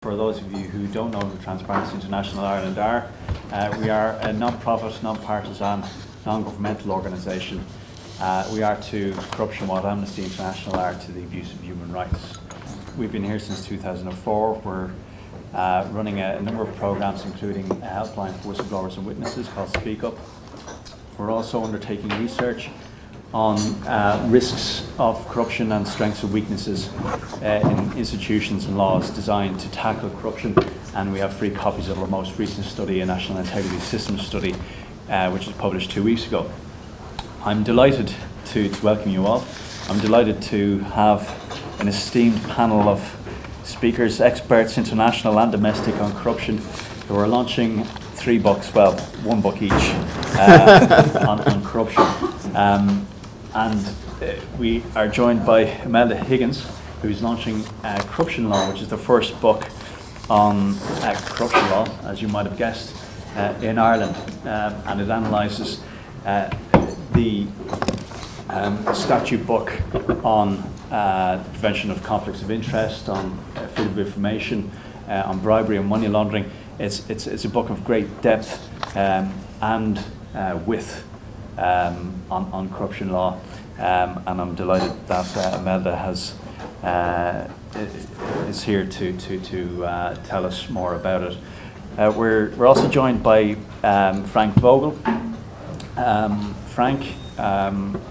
For those of you who don't know who Transparency International Ireland are, we are a non-profit, non-partisan, non-governmental organisation. We are to corruption what Amnesty International are to the abuse of human rights. We've been here since 2004. We're running a number of programmes, including a helpline for whistleblowers and witnesses called Speak Up. We're also undertaking research on risks of corruption and strengths and weaknesses in institutions and laws designed to tackle corruption, and we have free copies of our most recent study, a National Integrity Systems study, which was published 2 weeks ago. I'm delighted to welcome you all. I'm delighted to have an esteemed panel of speakers, experts, international and domestic, on corruption, who are launching 3 books, well, 1 book each, on corruption. We are joined by Imelda Higgins, who is launching Corruption Law, which is the first book on corruption law, as you might have guessed, in Ireland. And it analyses the statute book on prevention of conflicts of interest, on freedom of information, on bribery and money laundering. It's a book of great depth and width on corruption law, and I'm delighted that Imelda is here to tell us more about it. We're also joined by Frank Vogl. Frank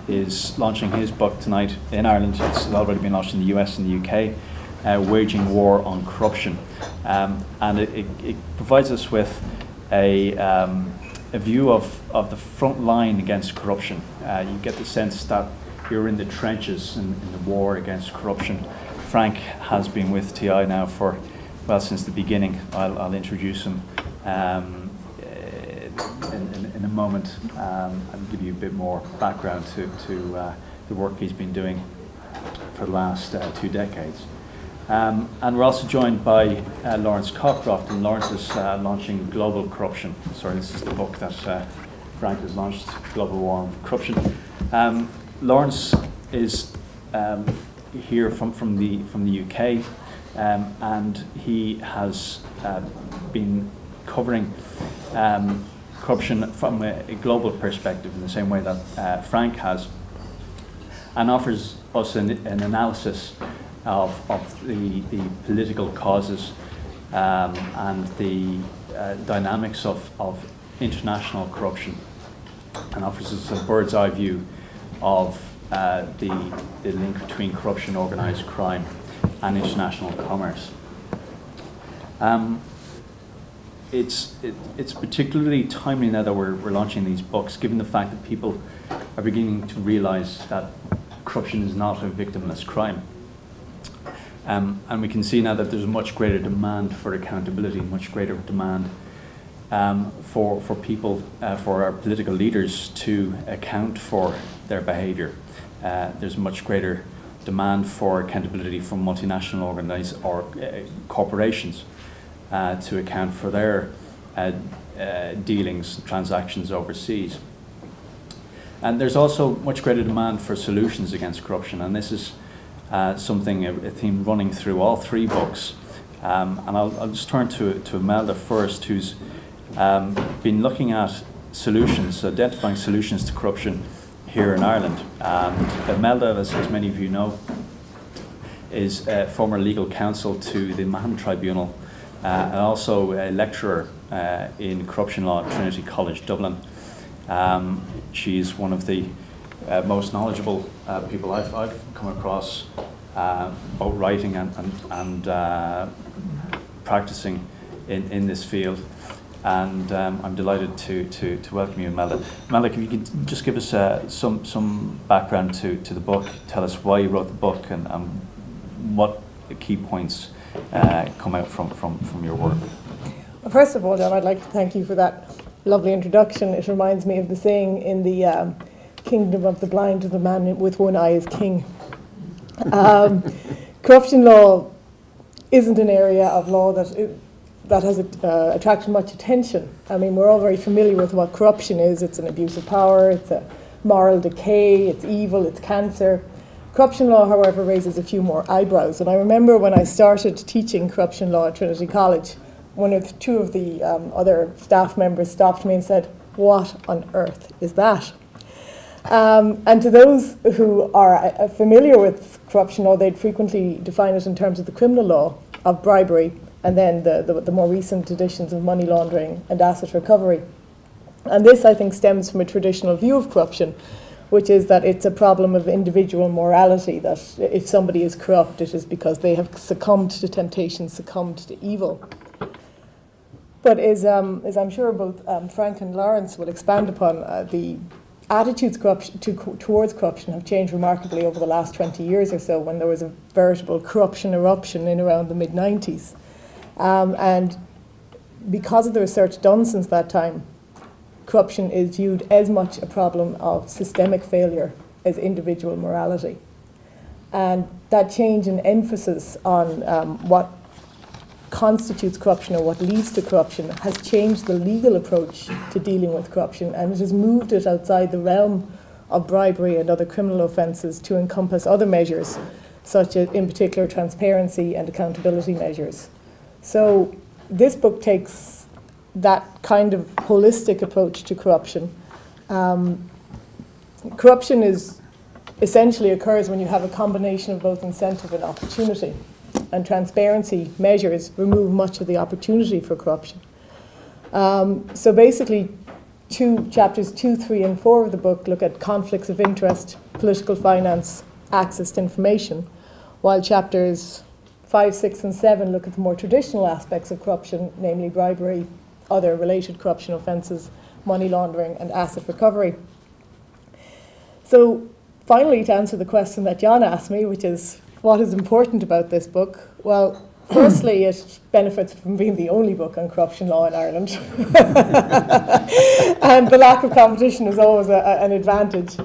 is launching his book tonight in Ireland. It's already been launched in the US and the UK, Waging War on Corruption, and it provides us with a view of the front line against corruption. You get the sense that you're in the trenches in the war against corruption. Frank has been with TI now for, well, since the beginning. I'll introduce him in a moment and give you a bit more background to the work he's been doing for the last 2 decades. And we're also joined by Laurence Cockcroft, and Laurence is launching Global Corruption. Sorry, this is the book that Frank has launched, Global War on Corruption. Laurence is here from the UK, and he has been covering corruption from a global perspective in the same way that Frank has, and offers us an analysis of the political causes and the dynamics of international corruption, and offers us a bird's eye view of the link between corruption, organised crime and international commerce. It's particularly timely now that we're launching these books, given the fact that people are beginning to realise that corruption is not a victimless crime. And we can see now that there's a much greater demand for accountability, much greater demand for people, for our political leaders to account for their behaviour. There's much greater demand for accountability from multinational corporations to account for their dealings, transactions overseas. And there's also much greater demand for solutions against corruption, and this is a theme running through all 3 books. And I'll just turn to Imelda first, who's been looking at solutions, identifying solutions to corruption here in Ireland. And Imelda, as many of you know, is a former legal counsel to the Mahon Tribunal, and also a lecturer in corruption law at Trinity College Dublin. She's one of the most knowledgeable people I've come across, both writing and practicing in this field. And I'm delighted to welcome you, Imelda. Imelda, if you could just give us some background to the book, tell us why you wrote the book and what the key points come out from your work. Well, first of all, John, I'd like to thank you for that lovely introduction. It reminds me of the saying in the Kingdom of the Blind, the man with one eye is king. Corruption law isn't an area of law that has attracted much attention. I mean, we're all very familiar with what corruption is. It's an abuse of power, it's a moral decay, it's evil, it's cancer. Corruption law, however, raises a few more eyebrows. And I remember when I started teaching corruption law at Trinity College, two of the other staff members stopped me and said, "What on earth is that?" And to those who are familiar with corruption law, they'd frequently define it in terms of the criminal law of bribery, and then the more recent editions of money laundering and asset recovery. And this, I think, stems from a traditional view of corruption, which is that it's a problem of individual morality, that if somebody is corrupt, it is because they have succumbed to temptation, succumbed to evil. But as I'm sure both Frank and Laurence will expand upon, the attitudes towards corruption have changed remarkably over the last 20 years or so, when there was a veritable corruption eruption in around the mid-90s. And because of the research done since that time, corruption is viewed as much a problem of systemic failure as individual morality. And that change in emphasis on what constitutes corruption or what leads to corruption has changed the legal approach to dealing with corruption, and it has moved it outside the realm of bribery and other criminal offences to encompass other measures, such as, in particular, transparency and accountability measures. So this book takes that kind of holistic approach to corruption. Corruption essentially occurs when you have a combination of both incentive and opportunity. And transparency measures remove much of the opportunity for corruption. So basically, chapters 2, 3, and 4 of the book look at conflicts of interest, political finance, access to information, while chapters 5, 6, and 7 look at the more traditional aspects of corruption, namely bribery, other related corruption offences, money laundering, and asset recovery. So finally, to answer the question that John asked me, which is, what is important about this book? Well, firstly, it benefits from being the only book on corruption law in Ireland. And the lack of competition is always an advantage.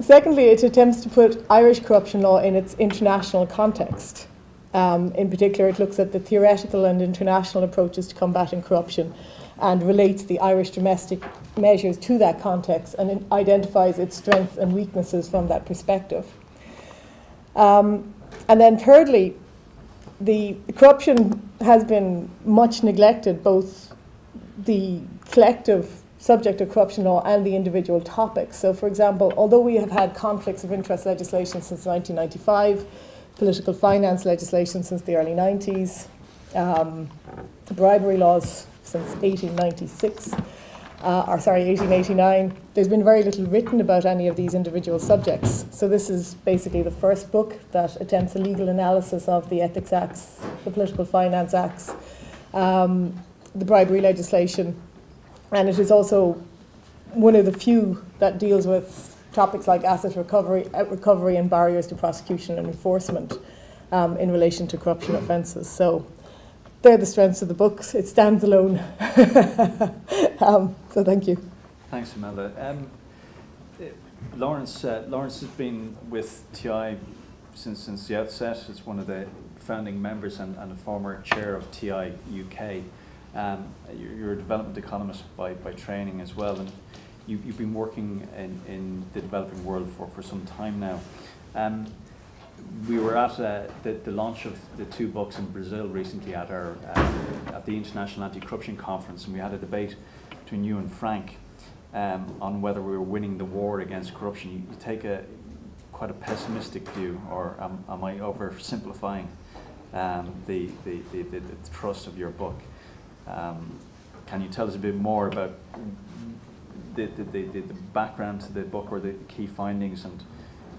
Secondly, it attempts to put Irish corruption law in its international context. In particular, it looks at the theoretical and international approaches to combating corruption and relates the Irish domestic measures to that context, and it identifies its strengths and weaknesses from that perspective. And then thirdly, the corruption has been much neglected, both the collective subject of corruption law and the individual topics. So, for example, although we have had conflicts of interest legislation since 1995, political finance legislation since the early 90s, bribery laws since 1889. There's been very little written about any of these individual subjects. So this is basically the first book that attempts a legal analysis of the Ethics Acts, the Political Finance Acts, the bribery legislation, and it is also one of the few that deals with topics like asset recovery and barriers to prosecution and enforcement in relation to corruption offences. So they're the strengths of the books. It stands alone. So thank you. Thanks, Imelda. Laurence has been with TI since the outset. It's one of the founding members and a former chair of TI UK. You're a development economist by training as well, and you've been working in the developing world for some time now. We were at the launch of the 2 books in Brazil recently at the International Anti-Corruption Conference, and we had a debate between you and Frank on whether we were winning the war against corruption. You take quite a pessimistic view, or am I oversimplifying the thrust of your book? Can you tell us a bit more about the background to the book, or the key findings, and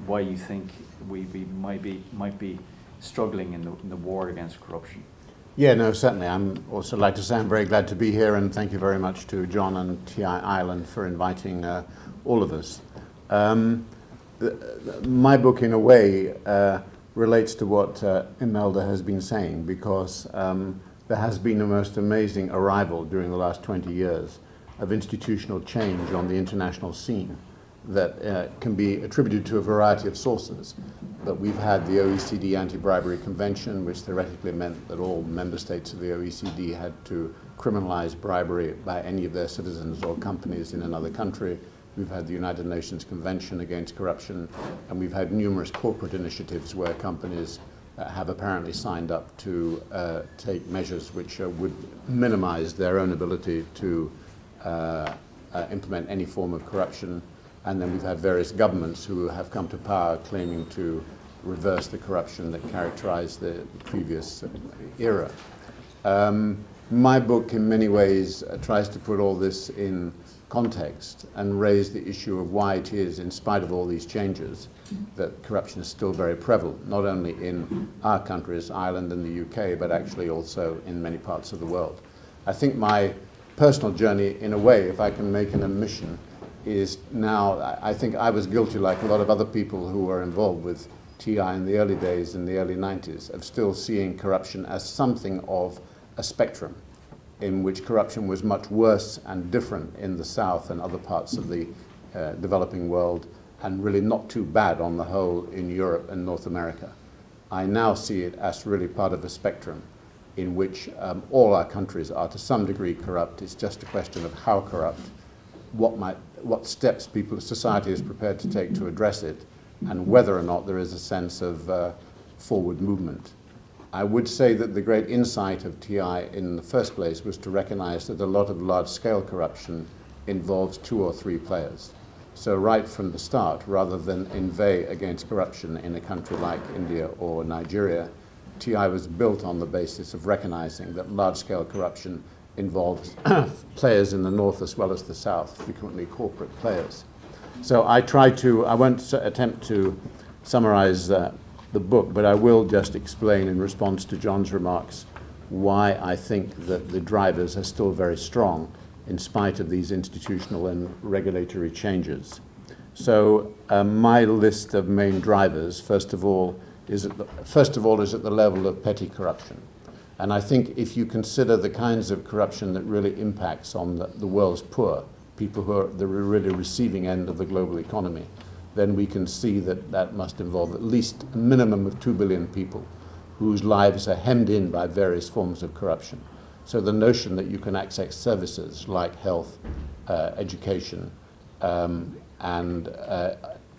why you think we might be struggling in the war against corruption? Yeah, no, certainly. I'm also like to say I'm very glad to be here, and thank you very much to John and TI Ireland for inviting all of us. My book, in a way, relates to what Imelda has been saying, because there has been a most amazing arrival during the last 20 years of institutional change on the international scene that can be attributed to a variety of sources. But we've had the OECD Anti-Bribery Convention, which theoretically meant that all member states of the OECD had to criminalize bribery by any of their citizens or companies in another country. we've had the United Nations Convention Against Corruption, and we've had numerous corporate initiatives where companies have apparently signed up to take measures which would minimize their own ability to implement any form of corruption. And then we've had various governments who have come to power claiming to reverse the corruption that characterized the previous era. My book, in many ways, tries to put all this in context and raise the issue of why it is, in spite of all these changes, that corruption is still very prevalent, not only in our countries, Ireland and the UK, but actually also in many parts of the world. I think my personal journey, in a way, if I can make an admission, is now, I think I was guilty, like a lot of other people who were involved with TI in the early days, in the early 90s, of still seeing corruption as something of a spectrum, in which corruption was much worse and different in the South and other parts of the developing world, and really not too bad on the whole in Europe and North America. I now see it as really part of a spectrum in which all our countries are to some degree corrupt. It's just a question of how corrupt, what steps society is prepared to take to address it, and whether or not there is a sense of forward movement. I would say that the great insight of TI in the first place was to recognize that a lot of large-scale corruption involves 2 or 3 players. So right from the start, rather than inveigh against corruption in a country like India or Nigeria, TI was built on the basis of recognizing that large-scale corruption involves players in the north as well as the south, frequently corporate players. So I won't attempt to summarize the book, but I will just explain in response to John's remarks why I think that the drivers are still very strong in spite of these institutional and regulatory changes. So my list of main drivers, first of all, is at the level of petty corruption. And I think if you consider the kinds of corruption that really impacts on the world's poor, people who are the really receiving end of the global economy, then we can see that that must involve at least a minimum of 2 billion people whose lives are hemmed in by various forms of corruption. So the notion that you can access services like health, education, and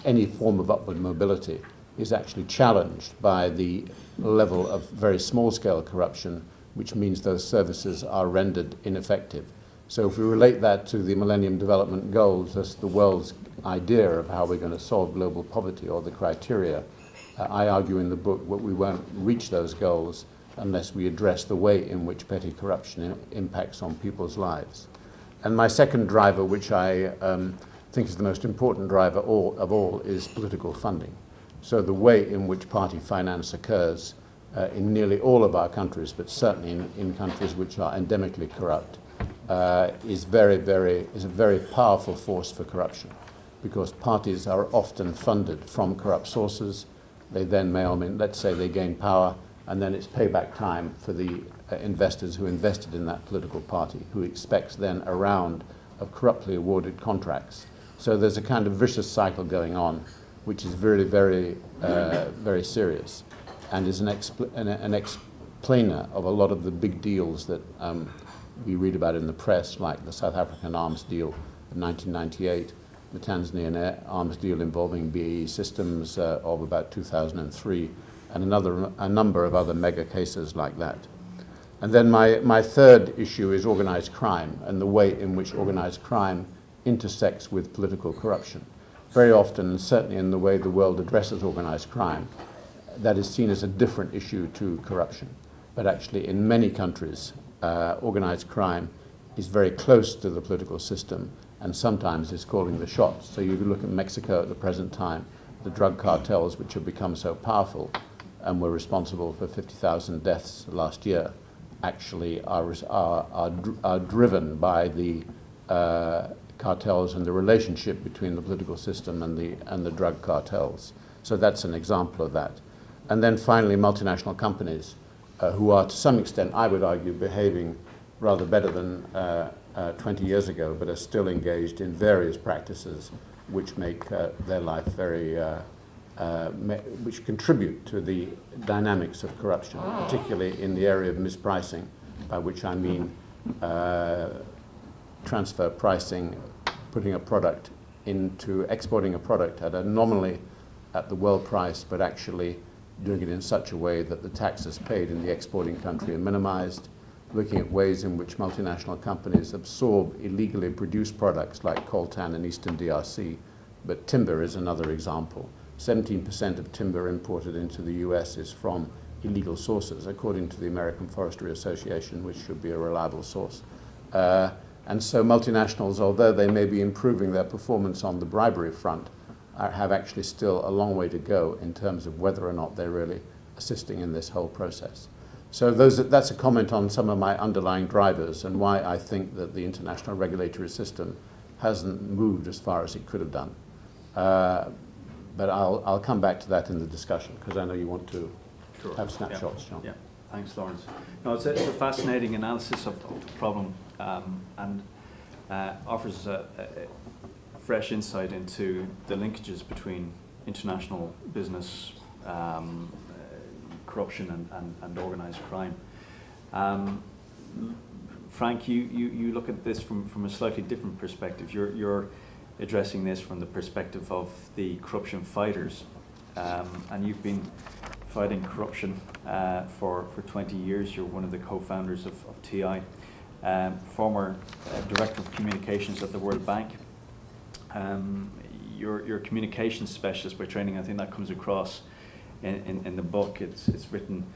any form of upward mobility is actually challenged by the level of very small-scale corruption, which means those services are rendered ineffective. So if we relate that to the Millennium Development Goals as the world's idea of how we're going to solve global poverty, or the criteria, I argue in the book that we won't reach those goals unless we address the way in which petty corruption impacts on people's lives. And my second driver, which I think is the most important driver of all, is political funding. So the way in which party finance occurs in nearly all of our countries, but certainly in countries which are endemically corrupt, is a very powerful force for corruption, because parties are often funded from corrupt sources. They then let's say they gain power, and then it's payback time for the investors who invested in that political party, who expects then a round of corruptly awarded contracts. So there's a kind of vicious cycle going on, which is very, very, very serious, and is an explainer of a lot of the big deals that we read about in the press, like the South African arms deal in 1998, the Tanzanian arms deal involving BAE Systems of about 2003, and a number of other mega cases like that. And then my third issue is organized crime, and the way in which organized crime intersects with political corruption. Very often, certainly in the way the world addresses organized crime, that is seen as a different issue to corruption. But actually, in many countries, organized crime is very close to the political system, and sometimes is calling the shots. So you look at Mexico at the present time, the drug cartels, which have become so powerful and were responsible for 50,000 deaths last year, actually are driven by the cartels and the relationship between the political system and the drug cartels. So that's an example of that. And then finally, multinational companies, who are to some extent, I would argue, behaving rather better than 20 years ago, but are still engaged in various practices which make their life very, which contribute to the dynamics of corruption, particularly in the area of mispricing, by which I mean transfer pricing, putting a product into exporting a product at a nominally at the world price, but actually doing it in such a way that the taxes paid in the exporting country are minimized, looking at ways in which multinational companies absorb illegally produced products like coltan in Eastern DRC, but timber is another example. 17% of timber imported into the US is from illegal sources, according to the American Forestry Association, which should be a reliable source. And so multinationals, although they may be improving their performance on the bribery front, have actually still a long way to go in terms of whether or not they're really assisting in this whole process. So that's a comment on some of my underlying drivers and why I think that the international regulatory system hasn't moved as far as it could have done. But I'll come back to that in the discussion, because I know you want to have snapshots, John. Yeah, thanks, Laurence. No, it's a fascinating analysis of the problem and offers a fresh insight into the linkages between international business, corruption and organised crime. Frank, you look at this from a slightly different perspective. You're addressing this from the perspective of the corruption fighters, and you've been fighting corruption for 20 years. You're one of the co-founders of TI, former Director of Communications at the World Bank. You're a communications specialist by training. I think that comes across in the book. It's written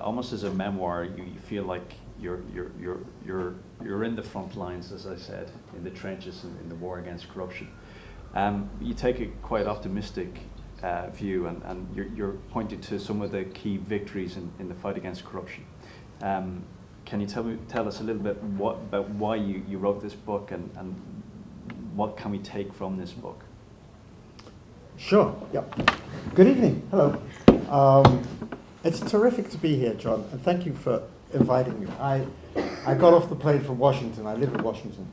almost as a memoir. You feel like you're in the front lines, as I said, in the trenches in the war against corruption. You take a quite optimistic view, and you're pointing to some of the key victories in the fight against corruption. Can you tell us a little bit about why you wrote this book, and what can we take from this book? Sure, yeah. Good evening, hello. It's terrific to be here, John, and thank you for inviting me. I got off the plane from Washington. I live in Washington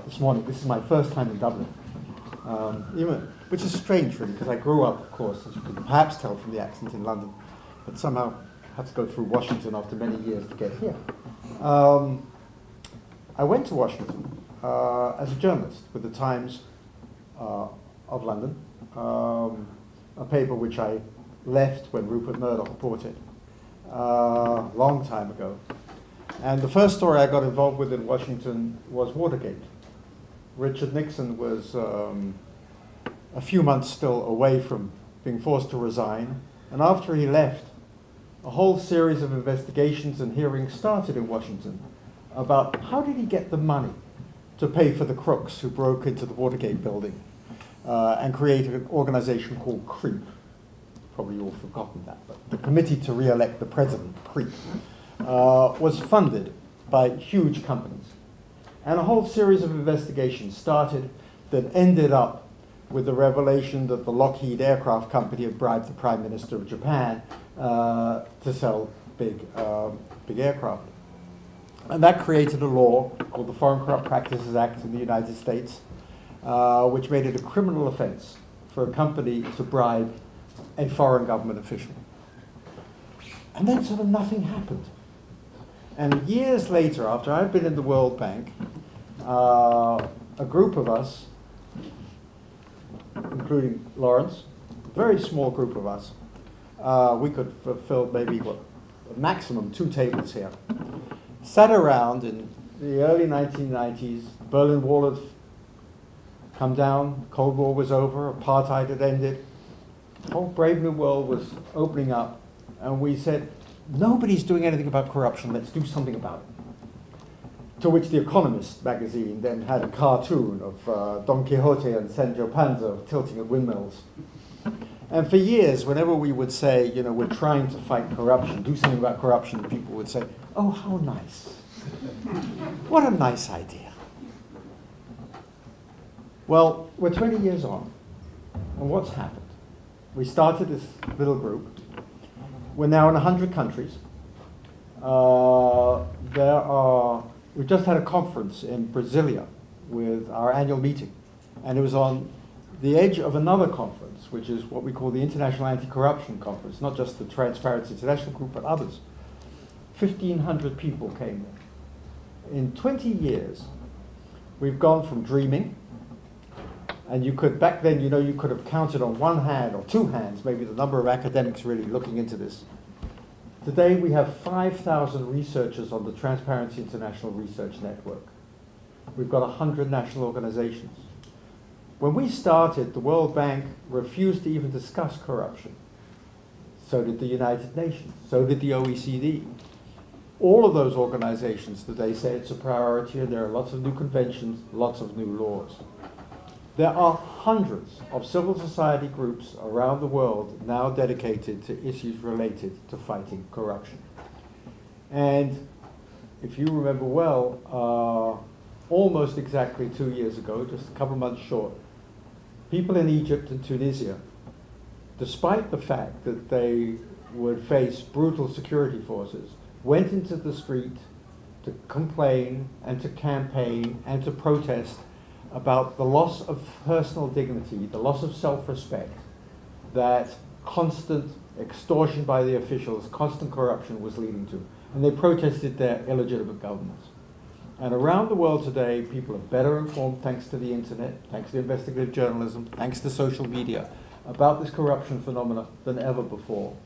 this morning. This is my first time in Dublin, which is strange, really, because I grew up, of course, as you can perhaps tell from the accent, in London, but somehow had to go through Washington after many years to get here. I went to Washington as a journalist with the Times of London, a paper which I left when Rupert Murdoch bought it a long time ago. And the first story I got involved with in Washington was Watergate. Richard Nixon was a few months still away from being forced to resign, and after he left, a whole series of investigations and hearings started in Washington about how did he get the money to pay for the crooks who broke into the Watergate building and created an organization called CREEP. Probably all forgotten that, but the Committee to Re-elect the President, CREEP, was funded by huge companies. And a whole series of investigations started that ended up with the revelation that the Lockheed Aircraft Company had bribed the Prime Minister of Japan to sell big aircraft. And that created a law called the Foreign Corrupt Practices Act in the United States, which made it a criminal offense for a company to bribe a foreign government official. And then sort of nothing happened. And years later, after I'd been in the World Bank, a group of us, including Laurence, a very small group of us, we could fill maybe, maximum 2 tables here, sat around in the early 1990s. Berlin Wall had come down, Cold War was over, apartheid had ended, the whole brave new world was opening up, and we said, nobody's doing anything about corruption, let's do something about it. To which The Economist magazine then had a cartoon of Don Quixote and Sancho Panza tilting at windmills. And for years, whenever we would say, we're trying to fight corruption, do something about corruption, people would say, oh, how nice. What a nice idea. Well, we're 20 years on, and what's happened? We started this little group. We're now in 100 countries. We just had a conference in Brasilia with our annual meeting, and it was on the edge of another conference, which is what we call the International Anti-Corruption Conference, not just the Transparency International Group, but others. 1,500 people came there. In 20 years, we've gone from dreaming And you could, back then, you know, you could have counted on one hand or two hands, maybe the number of academics really looking into this. Today we have 5,000 researchers on the Transparency International Research Network. We've got 100 national organizations. When we started, the World Bank refused to even discuss corruption. So did the United Nations, so did the OECD. All of those organizations today say it's a priority, and there are lots of new conventions, lots of new laws. There are hundreds of civil society groups around the world now dedicated to issues related to fighting corruption. And if you remember well, almost exactly 2 years ago, just a couple of months short, people in Egypt and Tunisia, despite the fact that they would face brutal security forces, went into the street to complain and to campaign and to protest about the loss of personal dignity, the loss of self-respect, that constant extortion by the officials, constant corruption was leading to. And they protested their illegitimate governments. And around the world today, people are better informed thanks to the internet, thanks to investigative journalism, thanks to social media, about this corruption phenomena than ever before.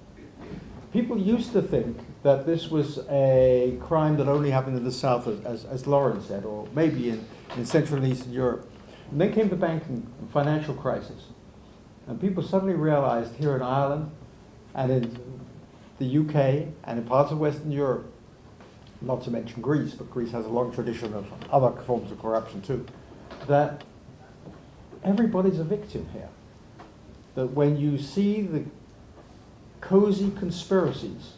People used to think that this was a crime that only happened in the South, as Laurence said, or maybe in Central and Eastern Europe. And then came the banking and financial crisis. And people suddenly realized here in Ireland and in the UK and in parts of Western Europe, not to mention Greece, but Greece has a long tradition of other forms of corruption too, that everybody's a victim here. That when you see the cozy conspiracies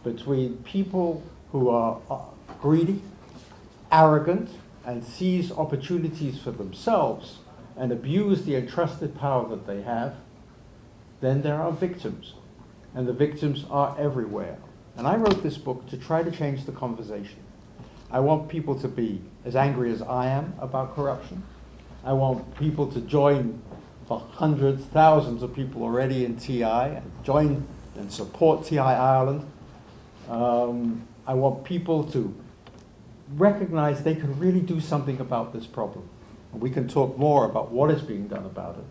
between people who are greedy, arrogant, and seize opportunities for themselves and abuse the entrusted power that they have, then there are victims. And the victims are everywhere. And I wrote this book to try to change the conversation. I want people to be as angry as I am about corruption. I want people to join the hundreds, thousands of people already in TI and join and support TI Ireland. I want people to recognize they can really do something about this problem. And we can talk more about what is being done about it.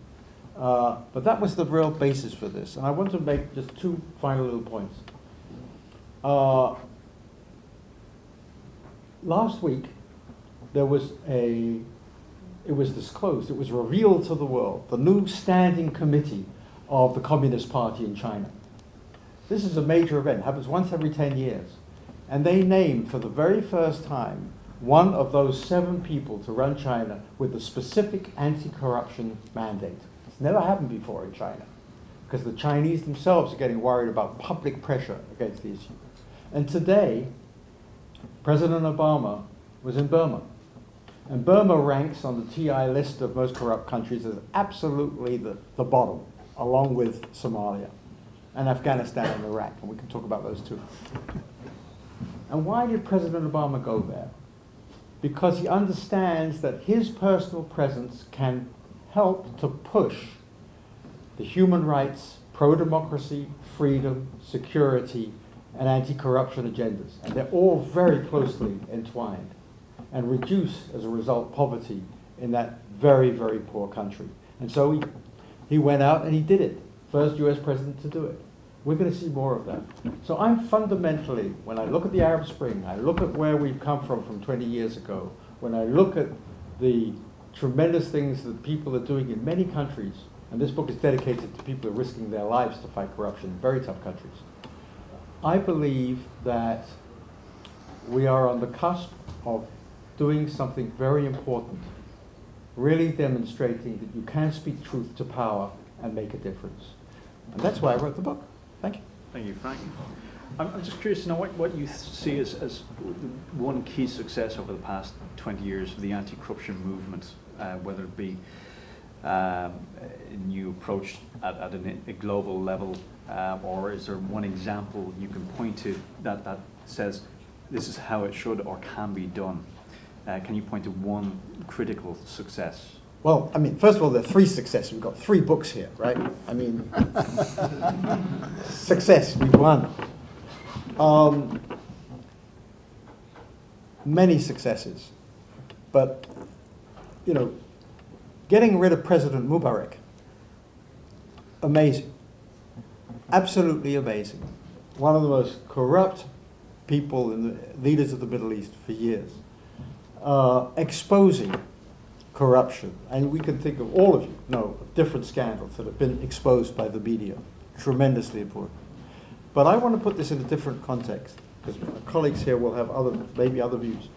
But that was the real basis for this. And I want to make just two final little points. Last week, it was disclosed, it was revealed to the world, the new standing committee of the Communist Party in China. This is a major event, happens once every 10 years. And they named for the very first time one of those 7 people to run China with a specific anti-corruption mandate. It's never happened before in China, because the Chinese themselves are getting worried about public pressure against the issue. And today, President Obama was in Burma. And Burma ranks on the TI list of most corrupt countries as absolutely the bottom, along with Somalia and Afghanistan and Iraq. And we can talk about those too. And why did President Obama go there? Because he understands that his personal presence can help to push the human rights, pro-democracy, freedom, security, and anti-corruption agendas. And they're all very closely entwined, and reduce, as a result, poverty in that very, very poor country. And so he went out and he did it. First US president to do it. We're going to see more of that. So I'm fundamentally, when I look at the Arab Spring, I look at where we've come from 20 years ago, when I look at the tremendous things that people are doing in many countries, and this book is dedicated to people who are risking their lives to fight corruption in very tough countries, I believe that we are on the cusp of doing something very important, really demonstrating that you can speak truth to power and make a difference. And that's why I wrote the book. Thank you. Thank you, Frank. I'm just curious to know what you see as one key success over the past 20 years for the anti-corruption movement, whether it be a new approach at a global level, or is there one example you can point to that says this is how it should or can be done? Can you point to one critical success? Well, I mean, first of all, there are 3 successes. We've got 3 books here, right? I mean, success, we've won. Many successes. But, you know, Getting rid of President Mubarak, amazing. Absolutely amazing. One of the most corrupt people in the leaders of the Middle East for years. Exposing corruption. And we can think of, all of you know, of different scandals that have been exposed by the media. Tremendously important. But I want to put this in a different context, because my colleagues here will have maybe other views.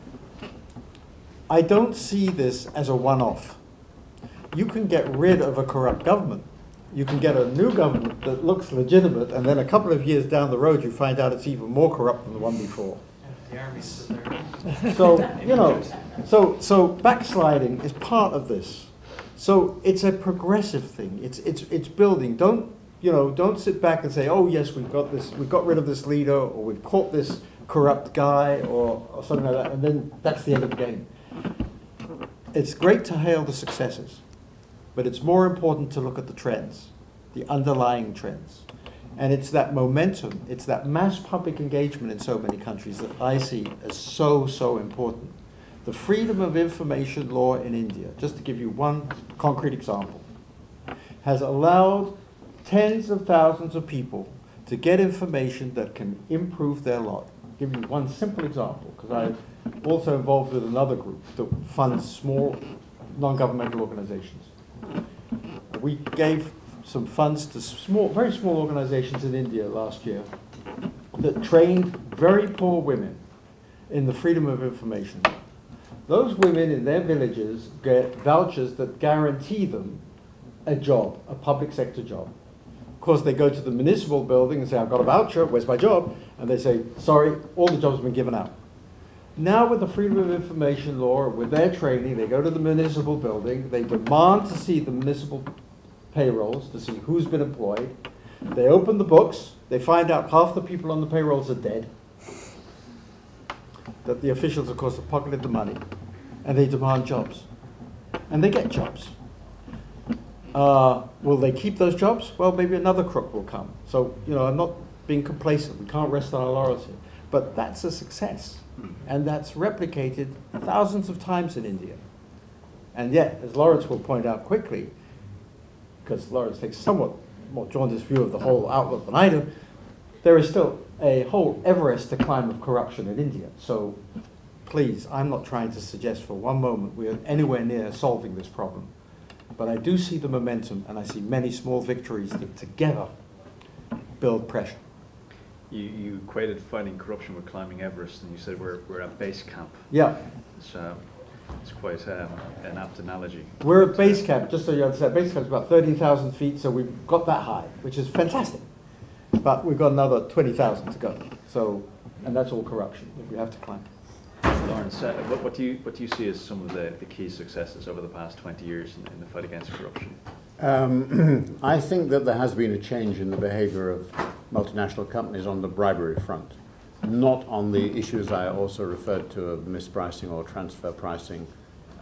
I don't see this as a one-off. You can get rid of a corrupt government. You can get a new government that looks legitimate, and then a couple of years down the road you find out it's even more corrupt than the one before. The army's still there. So, you know, so backsliding is part of this. So it's a progressive thing. It's building. Don't sit back and say, oh yes, we got rid of this leader, or we've caught this corrupt guy, or something like that, and then that's the end of the game. It's great to hail the successes, but it's more important to look at the trends, the underlying trends. And it's that momentum, it's that mass public engagement in so many countries that I see as so, so important. The freedom of information law in India, just to give you one concrete example, has allowed tens of thousands of people to get information that can improve their lot. I'll give you one simple example, because I'm also involved with another group that funds small non-governmental organizations. We gave some funds to very small organizations in India last year that trained very poor women in the freedom of information. Those women in their villages get vouchers that guarantee them a job, a public sector job. Of course, they go to the municipal building and say, I've got a voucher, where's my job? And they say, sorry, all the jobs have been given out. Now with the Freedom of Information law, with their training, they go to the municipal building, they demand to see the municipal payrolls, to see who's been employed. They open the books, they find out half the people on the payrolls are dead. That the officials, of course, have pocketed the money. And they demand jobs. And they get jobs. Will they keep those jobs? Well, maybe another crook will come. So, you know, I'm not being complacent. We can't rest on our laurels here. But that's a success. And that's replicated thousands of times in India. And yet, as Laurence will point out quickly, because Laurence takes somewhat more jaundiced view of the whole outlook than I do, there is still a whole Everest to climb of corruption in India. So please, I'm not trying to suggest for one moment we are anywhere near solving this problem. But I do see the momentum, and I see many small victories that together build pressure. You equated fighting corruption with climbing Everest, and you said we're at base camp. Yeah. It's quite an apt analogy. We're at base camp, just so you understand. Base camp is about 13,000 feet, so we've got that high, which is fantastic. But we've got another 20,000 to go. So, and that's all corruption that we have to climb. Laurence, what do you see as some of the key successes over the past 20 years in the fight against corruption? I think that there has been a change in the behavior of multinational companies on the bribery front, not on the issues I also referred to of mispricing or transfer pricing,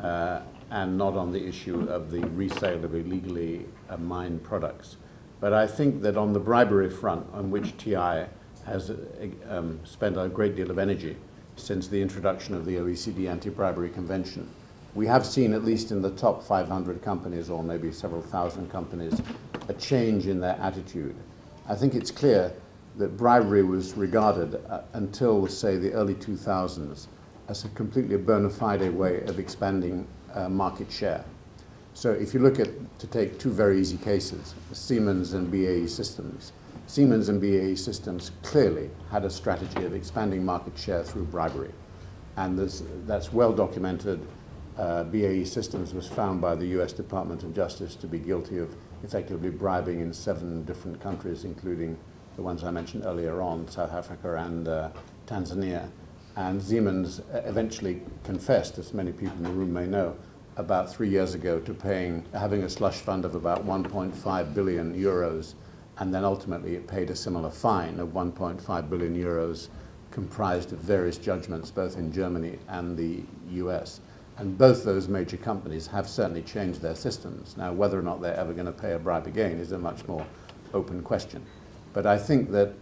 and not on the issue of the resale of illegally mined products. But I think that on the bribery front, on which TI has spent a great deal of energy since the introduction of the OECD Anti-Bribery Convention, we have seen, at least in the top 500 companies, or maybe several thousand companies, a change in their attitude. I think it's clear that bribery was regarded until, say, the early 2000s as a completely bona fide way of expanding market share. So if you look at, to take two very easy cases, Siemens and BAE Systems. Siemens and BAE Systems clearly had a strategy of expanding market share through bribery. And that's well documented. BAE Systems was found by the US Department of Justice to be guilty of effectively bribing in 7 different countries, including the ones I mentioned earlier on, South Africa and Tanzania. And Siemens eventually confessed, as many people in the room may know, about 3 years ago to having a slush fund of about 1.5 billion euros, and then ultimately it paid a similar fine of 1.5 billion euros, comprised of various judgments both in Germany and the US. And both those major companies have certainly changed their systems. Now, whether or not they're ever going to pay a bribe again is a much more open question. But I think that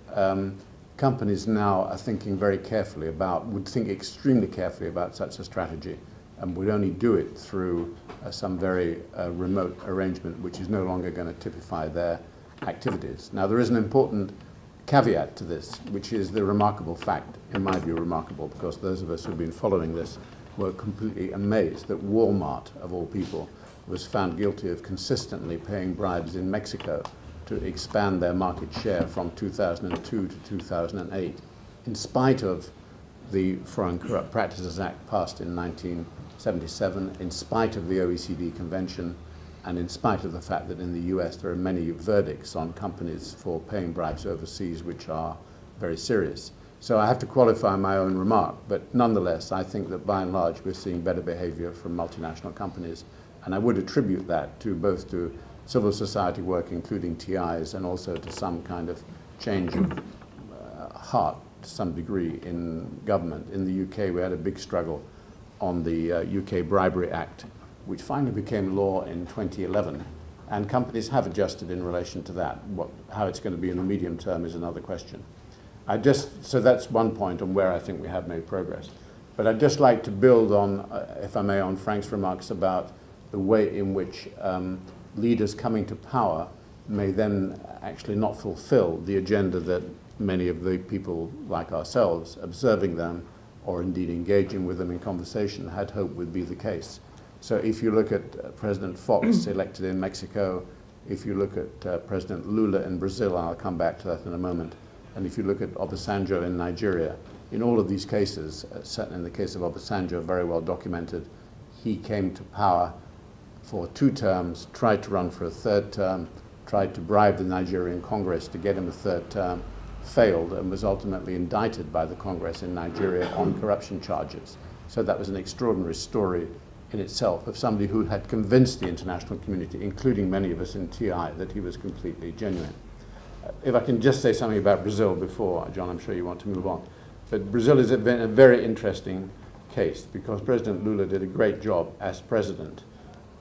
companies now are thinking very carefully would think extremely carefully about such a strategy, and would only do it through some very remote arrangement which is no longer going to typify their activities. Now, there is an important caveat to this, which is the remarkable fact, in my view remarkable, because those of us who've been following this were completely amazed that Walmart, of all people, was found guilty of consistently paying bribes in Mexico to expand their market share from 2002 to 2008, in spite of the Foreign Corrupt Practices Act passed in 1977, in spite of the OECD Convention, and in spite of the fact that in the US there are many verdicts on companies for paying bribes overseas which are very serious. So I have to qualify my own remark, but nonetheless I think that by and large we're seeing better behavior from multinational companies, and I would attribute that to both to civil society work, including TIs, and also to some kind of change of heart to some degree in government. In the UK we had a big struggle on the UK Bribery Act, which finally became law in 2011, and companies have adjusted in relation to that. How it's going to be in the medium term is another question. So that's one point on where I think we have made progress. But I'd just like to build on, if I may, on Frank's remarks about the way in which leaders coming to power may then actually not fulfill the agenda that many of the people like ourselves, observing them or indeed engaging with them in conversation, had hoped would be the case. So if you look at President Fox elected in Mexico, if you look at President Lula in Brazil, I'll come back to that in a moment, and if you look at Obasanjo in Nigeria, in all of these cases, certainly in the case of Obasanjo, very well documented, he came to power for 2 terms, tried to run for a 3rd term, tried to bribe the Nigerian Congress to get him a 3rd term, failed, and was ultimately indicted by the Congress in Nigeria on corruption charges. So that was an extraordinary story in itself of somebody who had convinced the international community, including many of us in TI, that he was completely genuine. If I can just say something about Brazil before, John, I'm sure you want to move on. But Brazil has been a very interesting case because President Lula did a great job as president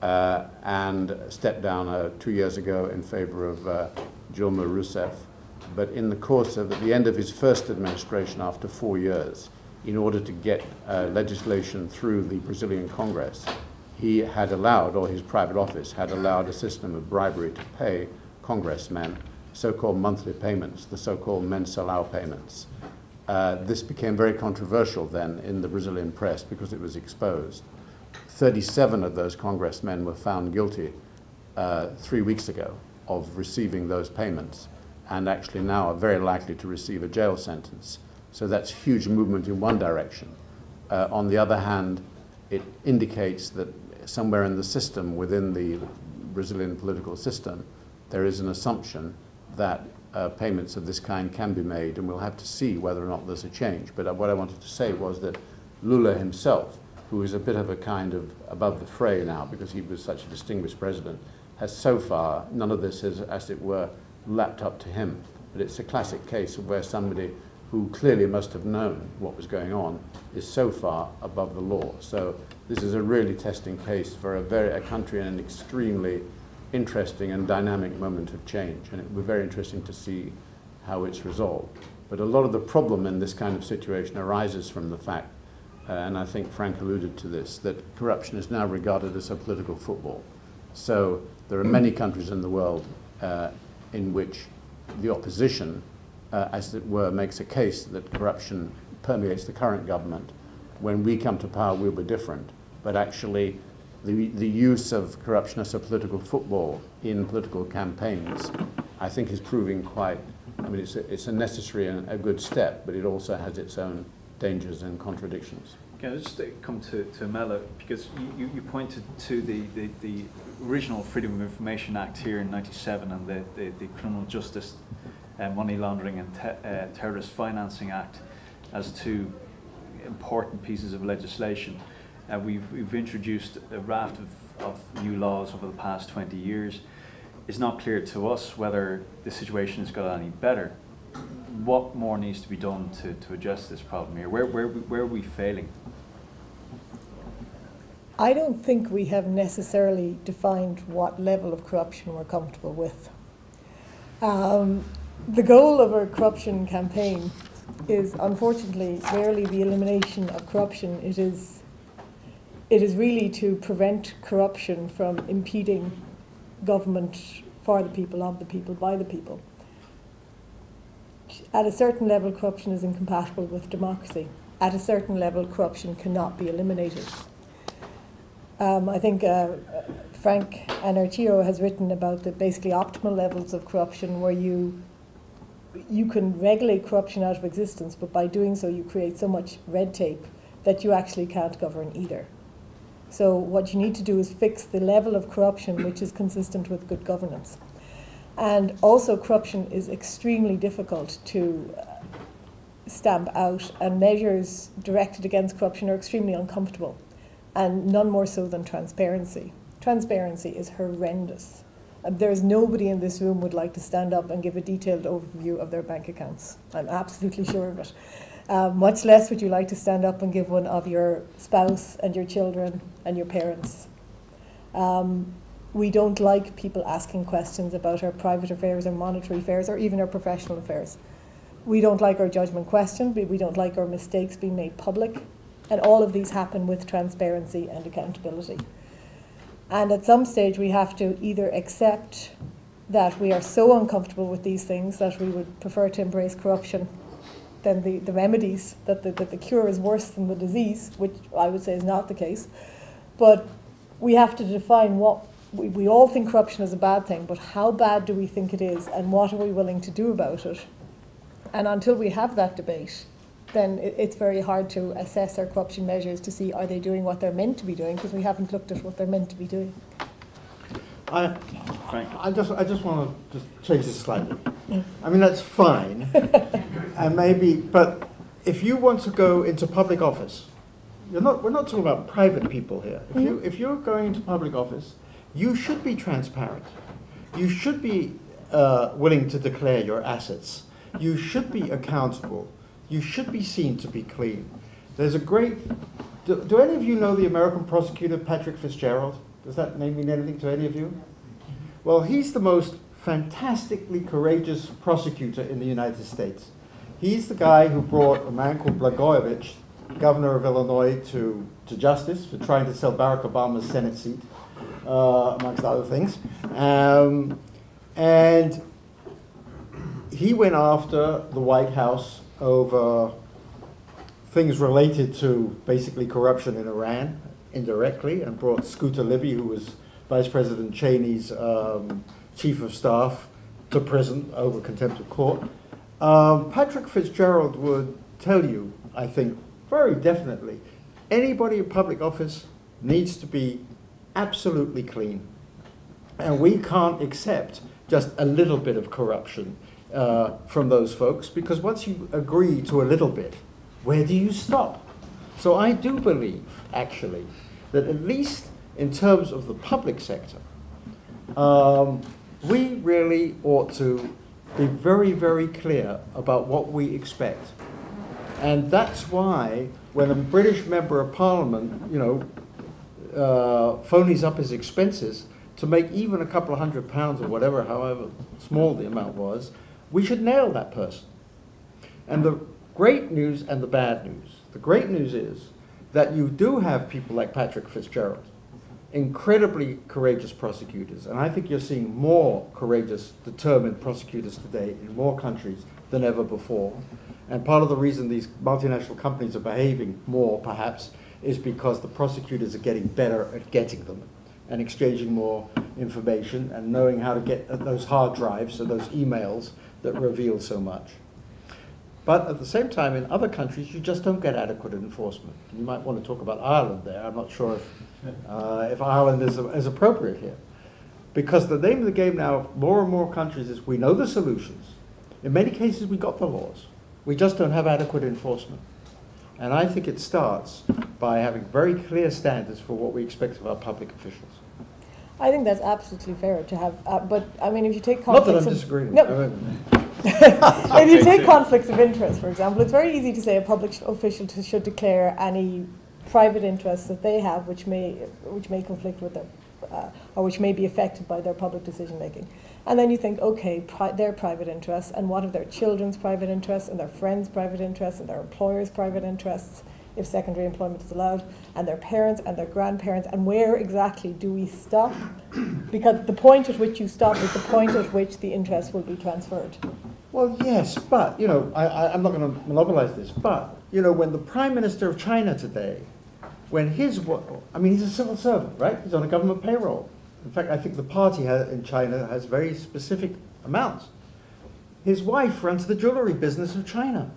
and stepped down 2 years ago in favor of Dilma Rousseff. But in the course of, at the end of his first administration after 4 years, in order to get legislation through the Brazilian Congress, he had allowed, or his private office had allowed, a system of bribery to pay congressmen so-called monthly payments, the so-called mensalão payments. This became very controversial then in the Brazilian press because it was exposed. 37 of those congressmen were found guilty 3 weeks ago of receiving those payments, and actually now are very likely to receive a jail sentence. So that's huge movement in one direction. On the other hand, it indicates that somewhere in the system, within the Brazilian political system, there is an assumption that payments of this kind can be made, and we'll have to see whether or not there's a change. But what I wanted to say was that Lula himself, who is a bit of a kind of above the fray now because he was such a distinguished president, has so far, none of this has, as it were, lapped up to him. But it's a classic case of where somebody who clearly must have known what was going on is so far above the law. So this is a really testing case for a country in an extremely interesting and dynamic moment of change, and it will be very interesting to see how it's resolved. But a lot of the problem in this kind of situation arises from the fact, and I think Frank alluded to this, that corruption is now regarded as a political football. So there are many countries in the world in which the opposition, as it were, makes a case that corruption permeates the current government. When we come to power, we'll be different. But actually, the use of corruption as a political football in political campaigns, I think, is proving quite, I mean, it's a necessary and a good step, but it also has its own dangers and contradictions. Can I just come to Imelda, because you pointed to the original Freedom of Information Act here in '97 and the Criminal Justice Money Laundering and Terrorist Financing Act as two important pieces of legislation. We've introduced a raft of new laws over the past 20 years. It's not clear to us whether the situation has got any better. What more needs to be done to address this problem here? Where are we failing? I don't think we have necessarily defined what level of corruption we're comfortable with. The goal of a corruption campaign is, unfortunately, rarely the elimination of corruption. It is it is really to prevent corruption from impeding government for the people, of the people, by the people. At a certain level, corruption is incompatible with democracy. At a certain level, corruption cannot be eliminated. I think Frank Anartio has written about the basically optimal levels of corruption, where you can regulate corruption out of existence, but by doing so you create so much red tape that you actually can't govern either. So what you need to do is fix the level of corruption which is consistent with good governance. And also, corruption is extremely difficult to stamp out, and measures directed against corruption are extremely uncomfortable, and none more so than transparency. Transparency is horrendous. There's nobody in this room would like to stand up and give a detailed overview of their bank accounts. I'm absolutely sure of it. Much less would you like to stand up and give one of your spouse and your children and your parents. We don't like people asking questions about our private affairs or monetary affairs or even our professional affairs. We don't like our judgment questioned. We don't like our mistakes being made public. And all of these happen with transparency and accountability. And at some stage we have to either accept that we are so uncomfortable with these things that we would prefer to embrace corruption than the remedies, that the cure is worse than the disease, which I would say is not the case. But we have to define what, we all think corruption is a bad thing, but how bad do we think it is, and what are we willing to do about it? And until we have that debate, then it's very hard to assess our corruption measures to see, are they doing what they're meant to be doing, because we haven't looked at what they're meant to be doing. I just want to just change this slightly. I mean, that's fine, and maybe, but if you want to go into public office, we're not talking about private people here. If you're going into public office, you should be transparent. You should be willing to declare your assets. You should be accountable. You should be seen to be clean. There's a great, do any of you know the American prosecutor Patrick Fitzgerald? Does that name mean anything to any of you? Well, he's the most fantastically courageous prosecutor in the United States. He's the guy who brought a man called Blagojevich, governor of Illinois, to justice for trying to sell Barack Obama's Senate seat, amongst other things. And he went after the White House over things related to basically corruption in Iran indirectly, and brought Scooter Libby, who was Vice President Cheney's chief of staff, to prison over contempt of court. Patrick Fitzgerald would tell you, I think, very definitely, anybody in public office needs to be absolutely clean. And we can't accept just a little bit of corruption from those folks, because once you agree to a little bit, where do you stop? So I do believe, actually, that at least in terms of the public sector, we really ought to be very, very clear about what we expect. And that's why when a British member of Parliament, phonies up his expenses to make even a couple of £100 or whatever, however small the amount was, we should nail that person. And the great news and the bad news. The great news is that you do have people like Patrick Fitzgerald, incredibly courageous prosecutors. And I think you're seeing more courageous, determined prosecutors today in more countries than ever before. And part of the reason these multinational companies are behaving more, perhaps, is because the prosecutors are getting better at getting them and exchanging more information and knowing how to get at those hard drives, so those emails that reveal so much. But at the same time, in other countries, you just don't get adequate enforcement. And you might want to talk about Ireland there. I'm not sure if Ireland is appropriate here. Because the name of the game now, more and more countries, is we know the solutions. In many cases, we got the laws. We just don't have adequate enforcement. And I think it starts by having very clear standards for what we expect of our public officials. I think that's absolutely fair to have, but I mean, if you take Not conflicts that I'm disagreeing. No. If you take conflicts of interest, for example, it's very easy to say a public official should declare any private interests that they have which may conflict with them, or which may be affected by their public decision making. And then you think, okay, their private interests, and what of their children's private interests, and their friends' private interests, and their employers' private interests? if secondary employment is allowed, and their parents and their grandparents, and where exactly do we stop? Because the point at which you stop is the point at which the interest will be transferred. Well, yes, but, you know, I'm not going to monopolize this, but, you know, when the Prime Minister of China today, when he's a civil servant, right? He's on a government payroll. In fact, I think the party in China has very specific amounts. His wife runs the jewelry business of China.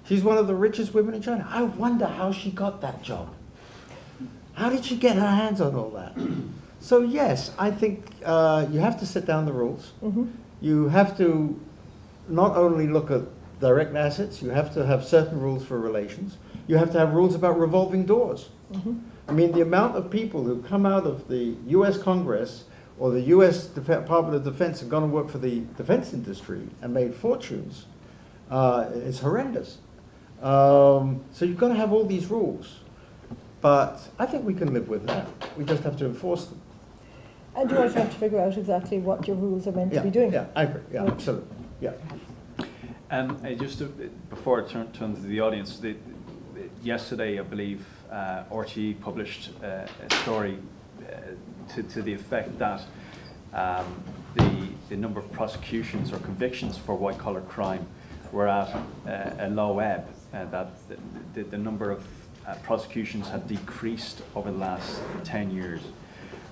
She's one of the richest women in China. I wonder how she got that job. How did she get her hands on all that? So yes, I think you have to set down the rules. Mm-hmm. You have to not only look at direct assets, you have to have certain rules for relations. You have to have rules about revolving doors. Mm-hmm. I mean, the amount of people who come out of the US Congress or the US Department of Defense and gone and worked for the defense industry and made fortunes is horrendous. So you've got to have all these rules. But I think we can live with that. We just have to enforce them. And you also have to figure out exactly what your rules are meant to be doing. Yeah, I agree. Yeah, absolutely. Yeah. Just before I turn to the audience, yesterday, I believe, RTE published a story to the effect that the number of prosecutions or convictions for white-collar crime were at a low ebb, that the number of prosecutions had decreased over the last 10 years.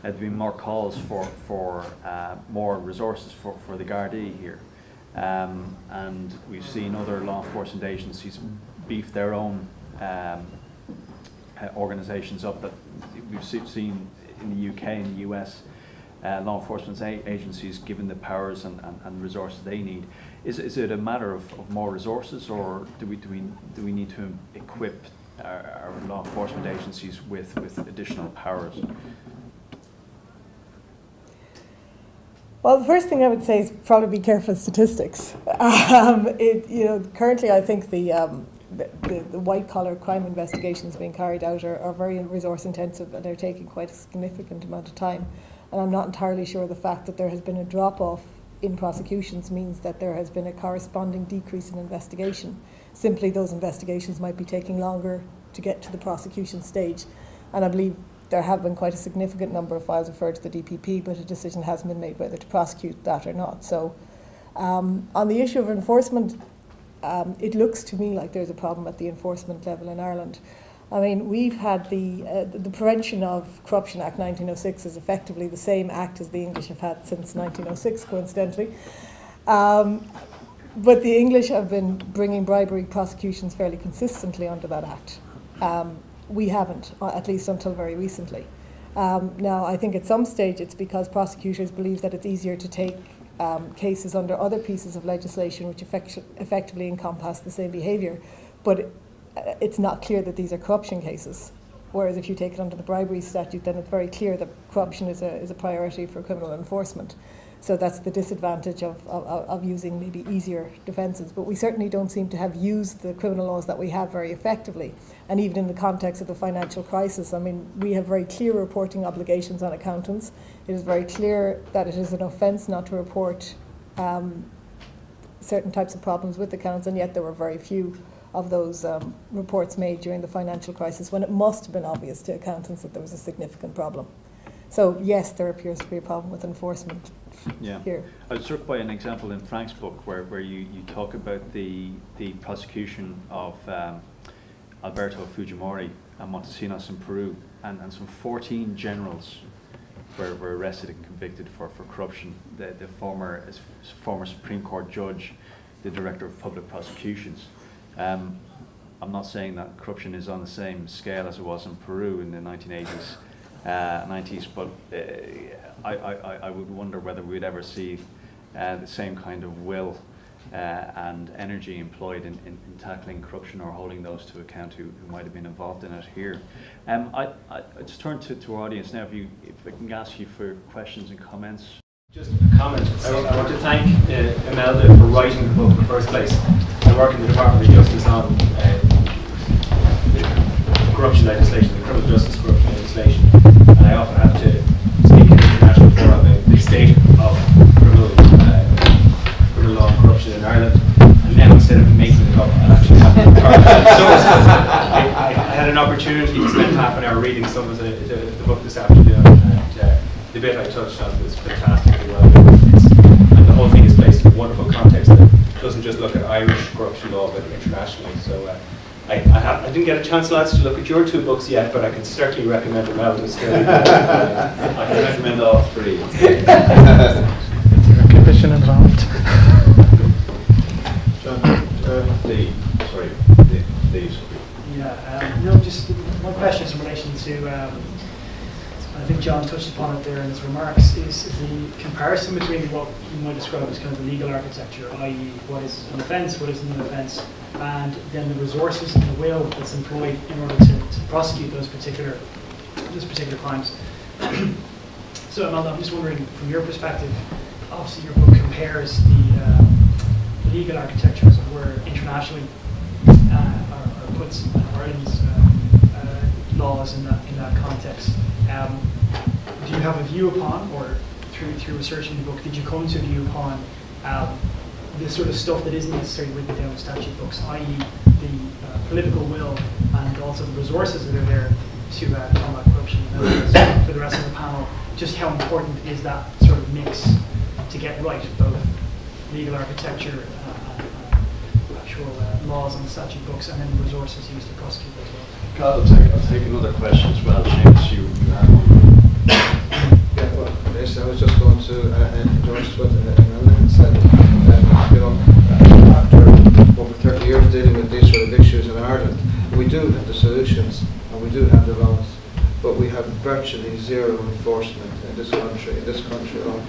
There'd been more calls for more resources for the Gardaí here. And we've seen other law enforcement agencies beef their own organisations up. That we've seen in the UK and the US, law enforcement agencies given the powers and resources they need. Is it a matter of more resources, or do we need to equip our law enforcement agencies with additional powers? Well, the first thing I would say is probably be careful of statistics. Currently, I think the white-collar crime investigations being carried out are very resource-intensive, and they're taking quite a significant amount of time. And I'm not entirely sure the fact that there has been a drop-off in prosecutions means that there has been a corresponding decrease in investigation. Simply, those investigations might be taking longer to get to the prosecution stage. And I believe there have been quite a significant number of files referred to the DPP, but a decision hasn't been made whether to prosecute that or not. So on the issue of enforcement, it looks to me like there's a problem at the enforcement level in Ireland. I mean, we've had the Prevention of Corruption Act 1906 is effectively the same act as the English have had since 1906, coincidentally. But the English have been bringing bribery prosecutions fairly consistently under that act. We haven't, at least until very recently. Now, I think at some stage it's because prosecutors believe that it's easier to take cases under other pieces of legislation which effectively encompass the same behaviour, but it's not clear that these are corruption cases. Whereas if you take it under the bribery statute, then it's very clear that corruption is a priority for criminal enforcement. So that's the disadvantage of using maybe easier defences. But we certainly don't seem to have used the criminal laws that we have very effectively. And even in the context of the financial crisis, I mean, we have very clear reporting obligations on accountants. It is very clear that it is an offence not to report certain types of problems with accountants, and yet there were very few of those reports made during the financial crisis, when it must have been obvious to accountants that there was a significant problem. So yes, there appears to be a problem with enforcement here. I was struck by an example in Frank's book where you talk about the prosecution of Alberto Fujimori and Montesinos in Peru, and some 14 generals were arrested and convicted for corruption. The former Supreme Court judge, the director of public prosecutions. I'm not saying that corruption is on the same scale as it was in Peru in the 1980s, 90s, but I would wonder whether we'd ever see the same kind of will and energy employed in tackling corruption or holding those to account who might have been involved in it here. I just turn to our audience now. If I can ask you for questions and comments. Just a comment. I want to thank Imelda for writing the book in the first place. I work in the Department of Justice on corruption legislation, the criminal justice corruption legislation, and I often have to speak in international fora about the state of criminal law and corruption in Ireland. And now, instead of making it up, I actually have to so I had an opportunity to spend half an hour reading some of the book this afternoon, and the bit I touched on was fantastically well done. And the whole thing is placed in a wonderful context that doesn't just look at Irish corruption law, but internationally. So I didn't get a chance, lads, to look at your 2 books yet, but I can certainly recommend Imelda's. I can recommend all 3. Commission involved. John, Yeah, no, just one question is in relation to, I think John touched upon it there in his remarks, is the comparison between what you might describe as kind of the legal architecture, i.e. what is an offence, what isn't an offence, and then the resources and the will that's employed in order to prosecute those particular crimes. So Imelda, I'm just wondering, from your perspective, obviously your book compares the legal architecture, as it were, internationally, or puts Ireland's laws in that context. Do you have a view upon, or through researching the book, did you come to a view upon the sort of stuff that isn't necessarily written down in statute books, i.e. the political will and also the resources that are there to combat corruption? For the rest of the panel, just how important is that sort of mix to get right, both legal architecture, actual laws on the statute books, and then the resources used to prosecute as well? God, I'll take another question as well. James, you have one. Yeah, well, yes, I was just going to endorse what Imelda had said. After over 30 years dealing with these sort of issues in Ireland, we do have the solutions and we do have the laws, but we have virtually zero enforcement in this country alone.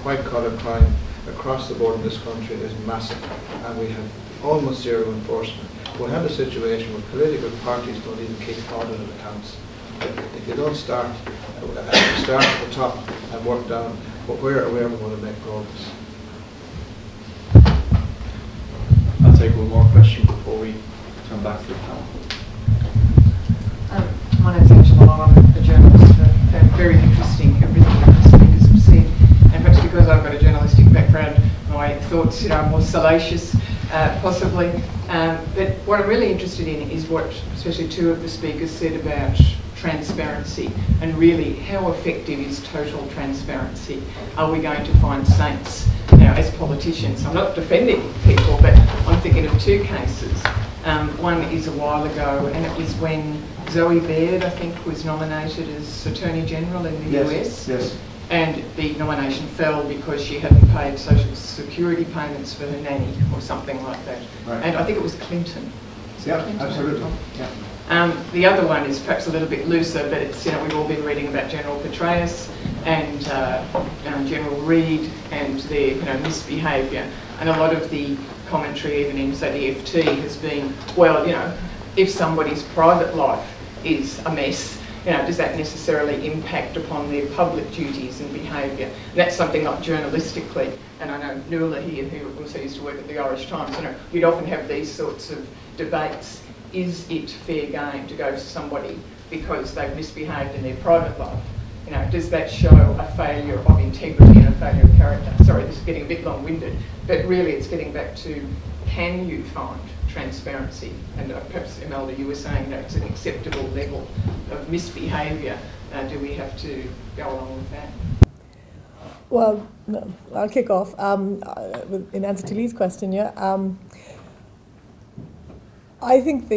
White-collar crime across the board in this country is massive, and we have almost zero enforcement. We have a situation where political parties don't even keep audited accounts. If you don't start at the top and work down, but where are we ever going to make progress? I'll take one more question before we turn back to the panel. My name's Angela Long, I'm a journalist. Found very interesting everything that the speakers have said, and perhaps because I've got a journalistic background, my thoughts are more salacious, possibly. But what I'm really interested in is what especially 2 of the speakers said about transparency, and really how effective is total transparency? Are we going to find saints? Now, as politicians, I'm not defending people, but I'm thinking of 2 cases. One is a while ago, and it was when Zoe Baird, I think, was nominated as Attorney General in the US. Yes. And the nomination fell because she hadn't paid social security payments for her nanny or something like that. Right. And I think it was Clinton. Yeah, absolutely. Yeah. The other one is perhaps a little bit looser, but it's, we've all been reading about General Petraeus and General Reid and their misbehaviour, and a lot of the commentary, even in say the FT, has been, well, if somebody's private life is a mess, does that necessarily impact upon their public duties and behaviour? And that's something like journalistically, and I know Nuala here, who also used to work at the Irish Times, you'd often have these sorts of debates. Is it fair game to go to somebody because they've misbehaved in their private life? Does that show a failure of integrity and a failure of character? Sorry, this is getting a bit long-winded, but really it's getting back to, can you find transparency? And perhaps, Imelda, you were saying that's an acceptable level of misbehaviour. Do we have to go along with that? Well, no, I'll kick off. In answer to Lee's question, I think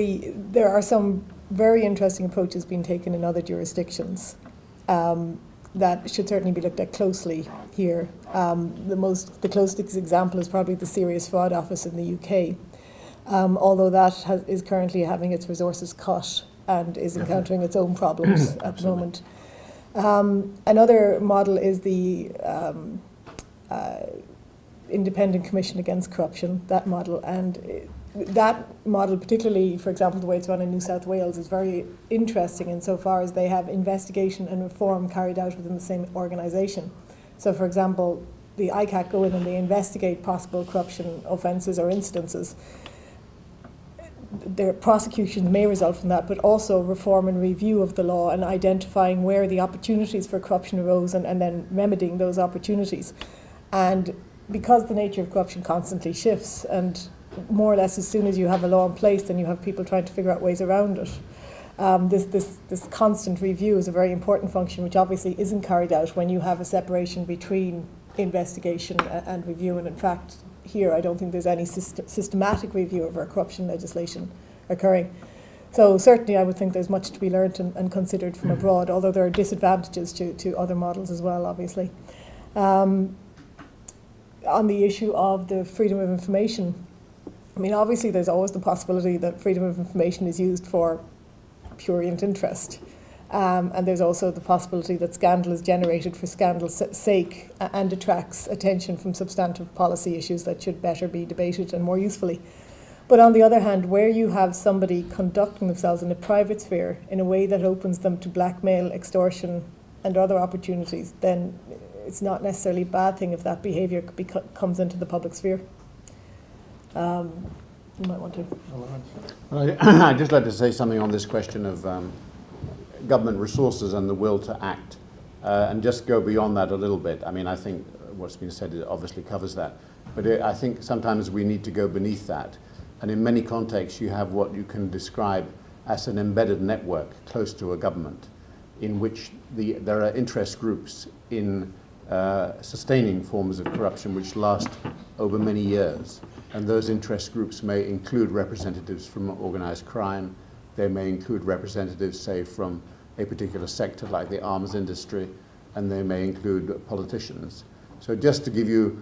there are some very interesting approaches being taken in other jurisdictions that should certainly be looked at closely here. The closest example is probably the Serious Fraud Office in the UK, although that is currently having its resources cut and is encountering its own problems at the moment. Another model is the Independent Commission Against Corruption, that model, and that model, particularly, for example, the way it's run in New South Wales, is very interesting insofar as they have investigation and reform carried out within the same organisation. So, for example, the ICAC go in and they investigate possible corruption offences or incidences. Their prosecution may result from that, but also reform and review of the law and identifying where the opportunities for corruption arose and then remedying those opportunities. And because the nature of corruption constantly shifts, and more or less as soon as you have a law in place, then you have people trying to figure out ways around it. This constant review is a very important function, which obviously isn't carried out when you have a separation between investigation and review. And in fact, here I don't think there's any systematic review of our corruption legislation occurring. So certainly I would think there's much to be learned and considered from abroad, although there are disadvantages to other models as well, obviously. On the issue of the freedom of information, I mean, obviously there's always the possibility that freedom of information is used for prurient interest. And there's also the possibility that scandal is generated for scandal's sake and attracts attention from substantive policy issues that should better be debated and more usefully. But on the other hand, where you have somebody conducting themselves in a private sphere in a way that opens them to blackmail, extortion and other opportunities, then it's not necessarily a bad thing if that behaviour comes into the public sphere. You might want to. Well, I'd just like to say something on this question of government resources and the will to act, and just go beyond that a little bit. I mean, I think what's been said obviously covers that, but I think sometimes we need to go beneath that. And in many contexts, you have what you can describe as an embedded network close to a government, in which there are interest groups in sustaining forms of corruption which last over many years. And those interest groups may include representatives from organized crime. They may include representatives, say, from a particular sector like the arms industry, and they may include politicians. So just to give you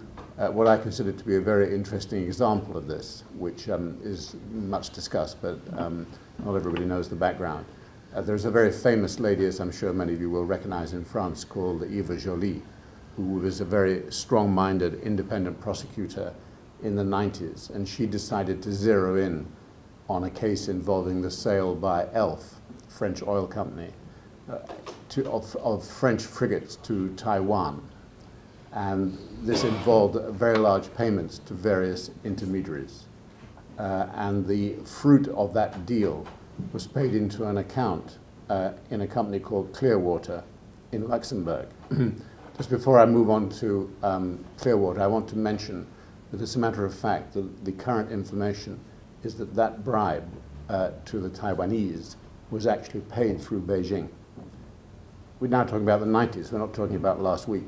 what I consider to be a very interesting example of this, which is much discussed, but not everybody knows the background. There's a very famous lady, as I'm sure many of you will recognize in France, called Vogl, who was a very strong-minded independent prosecutor in the 90s, and she decided to zero in on a case involving the sale by ELF, French oil company, of French frigates to Taiwan. And this involved very large payments to various intermediaries. And the fruit of that deal was paid into an account in a company called Clearwater in Luxembourg. Just before I move on to Clearwater, I want to mention that, as a matter of fact, the current information is that that bribe to the Taiwanese was actually paid through Beijing. We're now talking about the 90s, we're not talking about last week,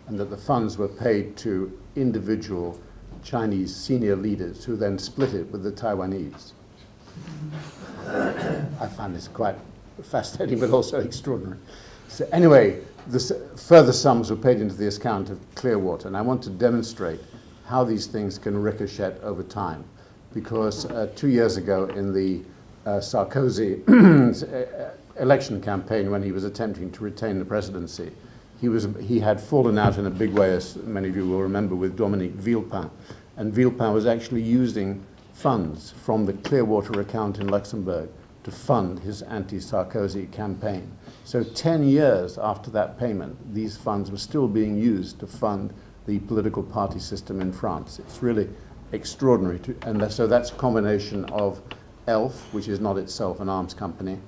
and that the funds were paid to individual Chinese senior leaders who then split it with the Taiwanese. I find this quite fascinating, but also extraordinary. So anyway, further sums were paid into the account of Clearwater, and I want to demonstrate how these things can ricochet over time. Because 2 years ago in the Sarkozy election campaign, when he was attempting to retain the presidency, he had fallen out in a big way, as many of you will remember, with Dominique Villepin. And Villepin was actually using funds from the Clearwater account in Luxembourg to fund his anti-Sarkozy campaign. So 10 years after that payment, these funds were still being used to fund the political party system in France. It's really extraordinary. And so that's a combination of ELF, which is not itself an arms company,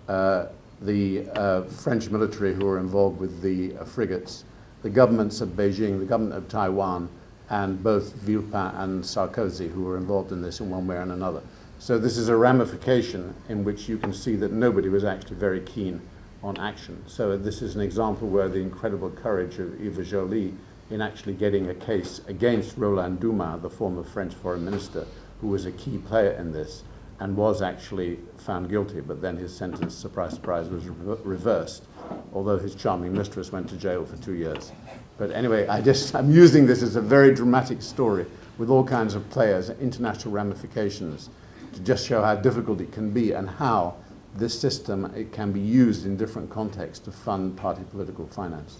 the French military who are involved with the frigates, the governments of Beijing, the government of Taiwan, and both Villepin and Sarkozy, who were involved in this in one way or another. So this is a ramification in which you can see that nobody was actually very keen on action. So this is an example where the incredible courage of Vogl in actually getting a case against Roland Dumas, the former French foreign minister, who was a key player in this, and was actually found guilty, but then his sentence, surprise, surprise, was reversed, although his charming mistress went to jail for 2 years. But anyway, I'm using this as a very dramatic story with all kinds of players, international ramifications, to just show how difficult it can be and how this system, it can be used in different contexts to fund party political finance.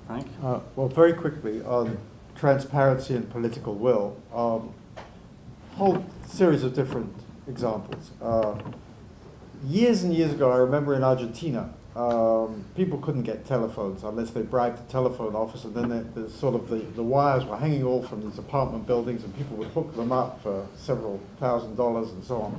Frank? Well, very quickly on transparency and political will, whole series of different examples. Years and years ago, I remember in Argentina, people couldn't get telephones unless they bribed the telephone office, and then the wires were hanging all from these apartment buildings, and people would hook them up for several $1,000s and so on.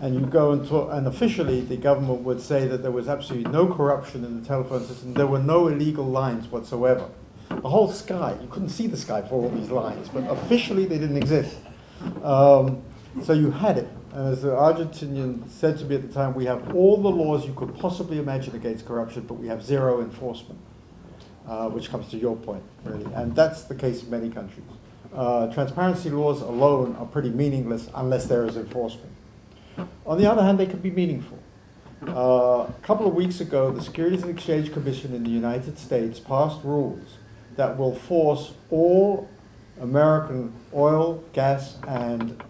And you go and talk, and officially the government would say that there was absolutely no corruption in the telephone system. There were no illegal lines whatsoever. The whole sky, you couldn't see the sky for all these lines, but officially they didn't exist. So you had it. And as the Argentinian said to me at the time, we have all the laws you could possibly imagine against corruption, but we have zero enforcement, which comes to your point, really. And that's the case in many countries. Transparency laws alone are pretty meaningless unless there is enforcement. On the other hand, they can be meaningful. A couple of weeks ago, the Securities and Exchange Commission in the United States passed rules that will force all American oil, gas, and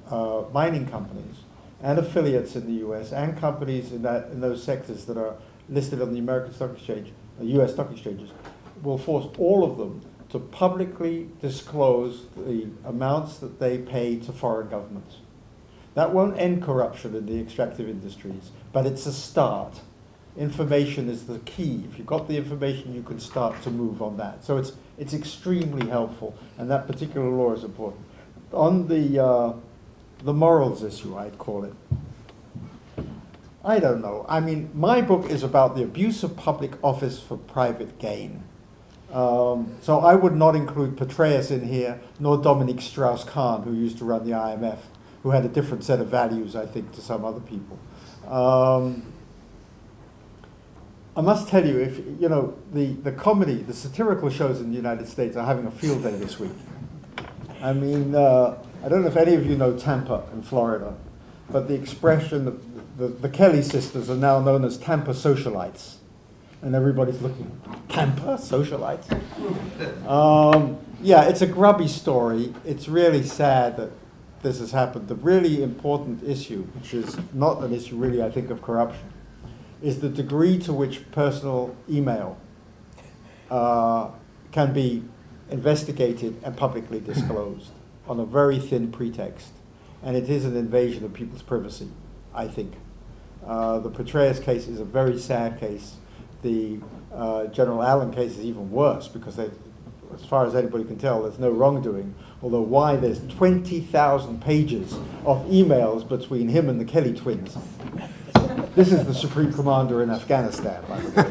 mining companies and affiliates in the U.S. and companies in those sectors that are listed on the American Stock Exchange, U.S. stock exchanges, will force all of them to publicly disclose the amounts that they pay to foreign governments. That won't end corruption in the extractive industries, but it's a start. Information is the key. If you've got the information, you can start to move on that. So it's extremely helpful, and that particular law is important. On the morals issue, I'd call it. I don't know. I mean, my book is about the abuse of public office for private gain. So I would not include Petraeus in here, nor Dominique Strauss-Kahn, who used to run the IMF, who had a different set of values, I think, to some other people. I must tell you, if you know, the comedy, the satirical shows in the United States are having a field day this week. I mean, I don't know if any of you know Tampa in Florida, but the expression, the Kelly sisters are now known as Tampa socialites. And everybody's looking, Tampa socialites? Yeah, it's a grubby story. It's really sad that this has happened. The really important issue, which is not an issue really, I think, of corruption, is the degree to which personal email can be investigated and publicly disclosed on a very thin pretext. And it is an invasion of people's privacy, I think. The Petraeus case is a very sad case. The General Allen case is even worse because, as far as anybody can tell, there's no wrongdoing. Although why there's 20,000 pages of emails between him and the Kelly twins. This is the Supreme Commander in Afghanistan, by the way.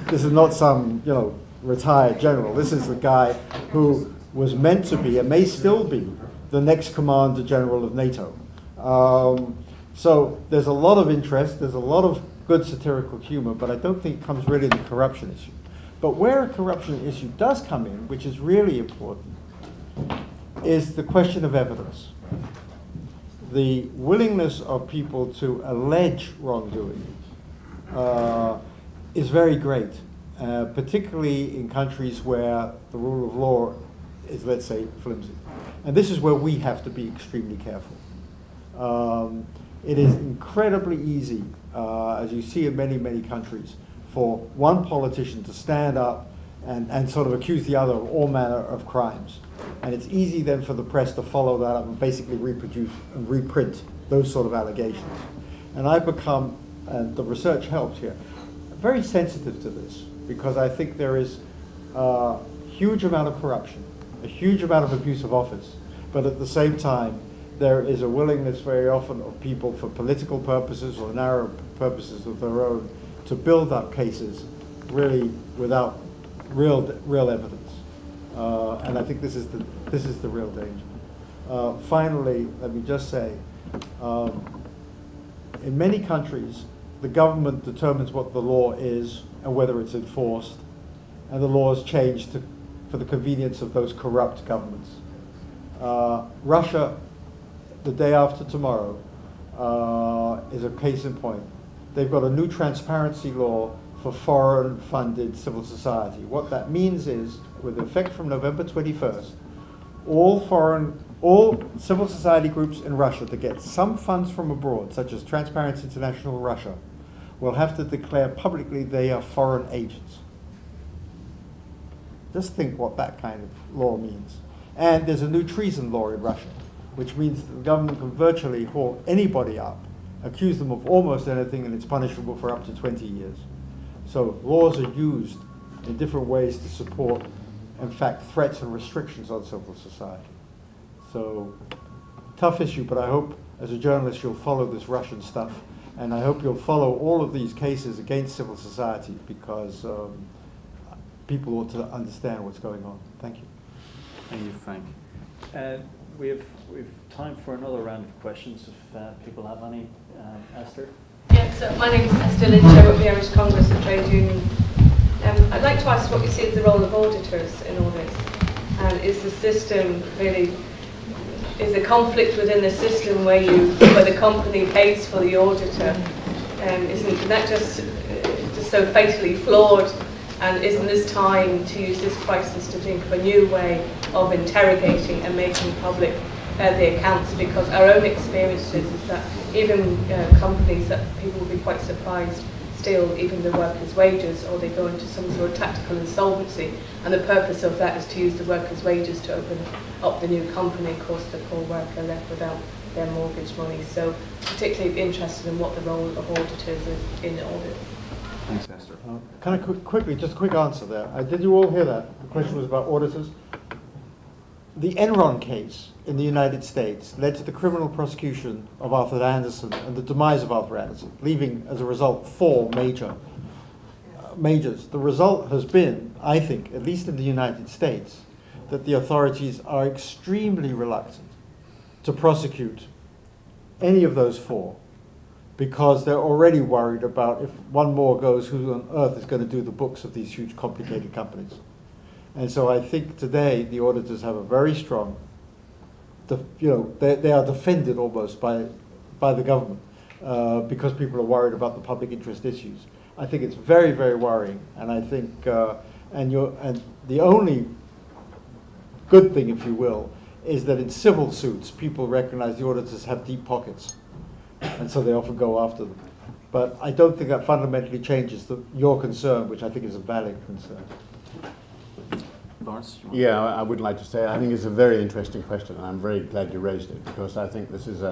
This is not some, you know, retired general. This is the guy who was meant to be and may still be the next Commander General of NATO. So there's a lot of interest. There's a lot of good satirical humor, but I don't think it comes really in the corruption issue. But where a corruption issue does come in, which is really important, is the question of evidence. The willingness of people to allege wrongdoing is very great, particularly in countries where the rule of law is, let's say, flimsy. And this is where we have to be extremely careful. It is incredibly easy, as you see in many, many countries, for one politician to stand up and sort of accuse the other of all manner of crimes. And it's easy then for the press to follow that up and basically reproduce and reprint those sort of allegations. And I've become, and the research helps here, very sensitive to this, because I think there is a huge amount of corruption, a huge amount of abuse of office, but at the same time, there is a willingness very often of people for political purposes or narrow purposes of their own to build up cases really without real evidence. And I think this is the real danger. Finally, let me just say, in many countries, the government determines what the law is and whether it's enforced, and the laws change for the convenience of those corrupt governments. Russia, the day after tomorrow, is a case in point. They've got a new transparency law for foreign-funded civil society. What that means is, with effect from November 21st, all civil society groups in Russia that get some funds from abroad, such as Transparency International Russia, will have to declare publicly they are foreign agents. Just think what that kind of law means. And there's a new treason law in Russia, which means the government can virtually haul anybody up, accuse them of almost anything, and it's punishable for up to 20 years. So laws are used in different ways to support, in fact, threats and restrictions on civil society. So, tough issue, but I hope as a journalist you'll follow this Russian stuff, and I hope you'll follow all of these cases against civil society, because people ought to understand what's going on. Thank you. Thank you, Frank. we've time for another round of questions if people have any. Esther? Yeah, so my name is Esther Lynch, I work at the Irish Congress of Trade Unions. I'd like to ask what you see as the role of auditors in all this. And is the system really, is a conflict within the system where the company pays for the auditor? Isn't that just so fatally flawed? And isn't this time to use this crisis to think of a new way of interrogating and making public the accounts? Because our own experiences is that even companies that people will be quite surprised steal even the workers' wages, or they go into some sort of tactical insolvency, and the purpose of that is to use the workers' wages to open up the new company. Of course, the poor worker left without their mortgage money. So particularly interested in what the role of auditors is in audit. Thanks, Esther. Can I quickly, just a quick answer there. Did you all hear that? The question was about auditors. The Enron case in the United States led to the criminal prosecution of Arthur Andersen and the demise of Arthur Andersen, leaving as a result 4 majors. The result has been, I think, at least in the United States, that the authorities are extremely reluctant to prosecute any of those 4, because they're already worried about if one more goes, who on earth is going to do the books of these huge, complicated companies. And so I think today the auditors have a very strong, they are defended almost by the government because people are worried about the public interest issues. I think it's very, very worrying, and I think, and the only good thing, if you will, is that in civil suits, people recognize the auditors have deep pockets, and so they often go after them. But I don't think that fundamentally changes your concern, which I think is a valid concern. Laurence? Yeah, I would like to say, I think it's a very interesting question, and I'm very glad you raised it, because I think this is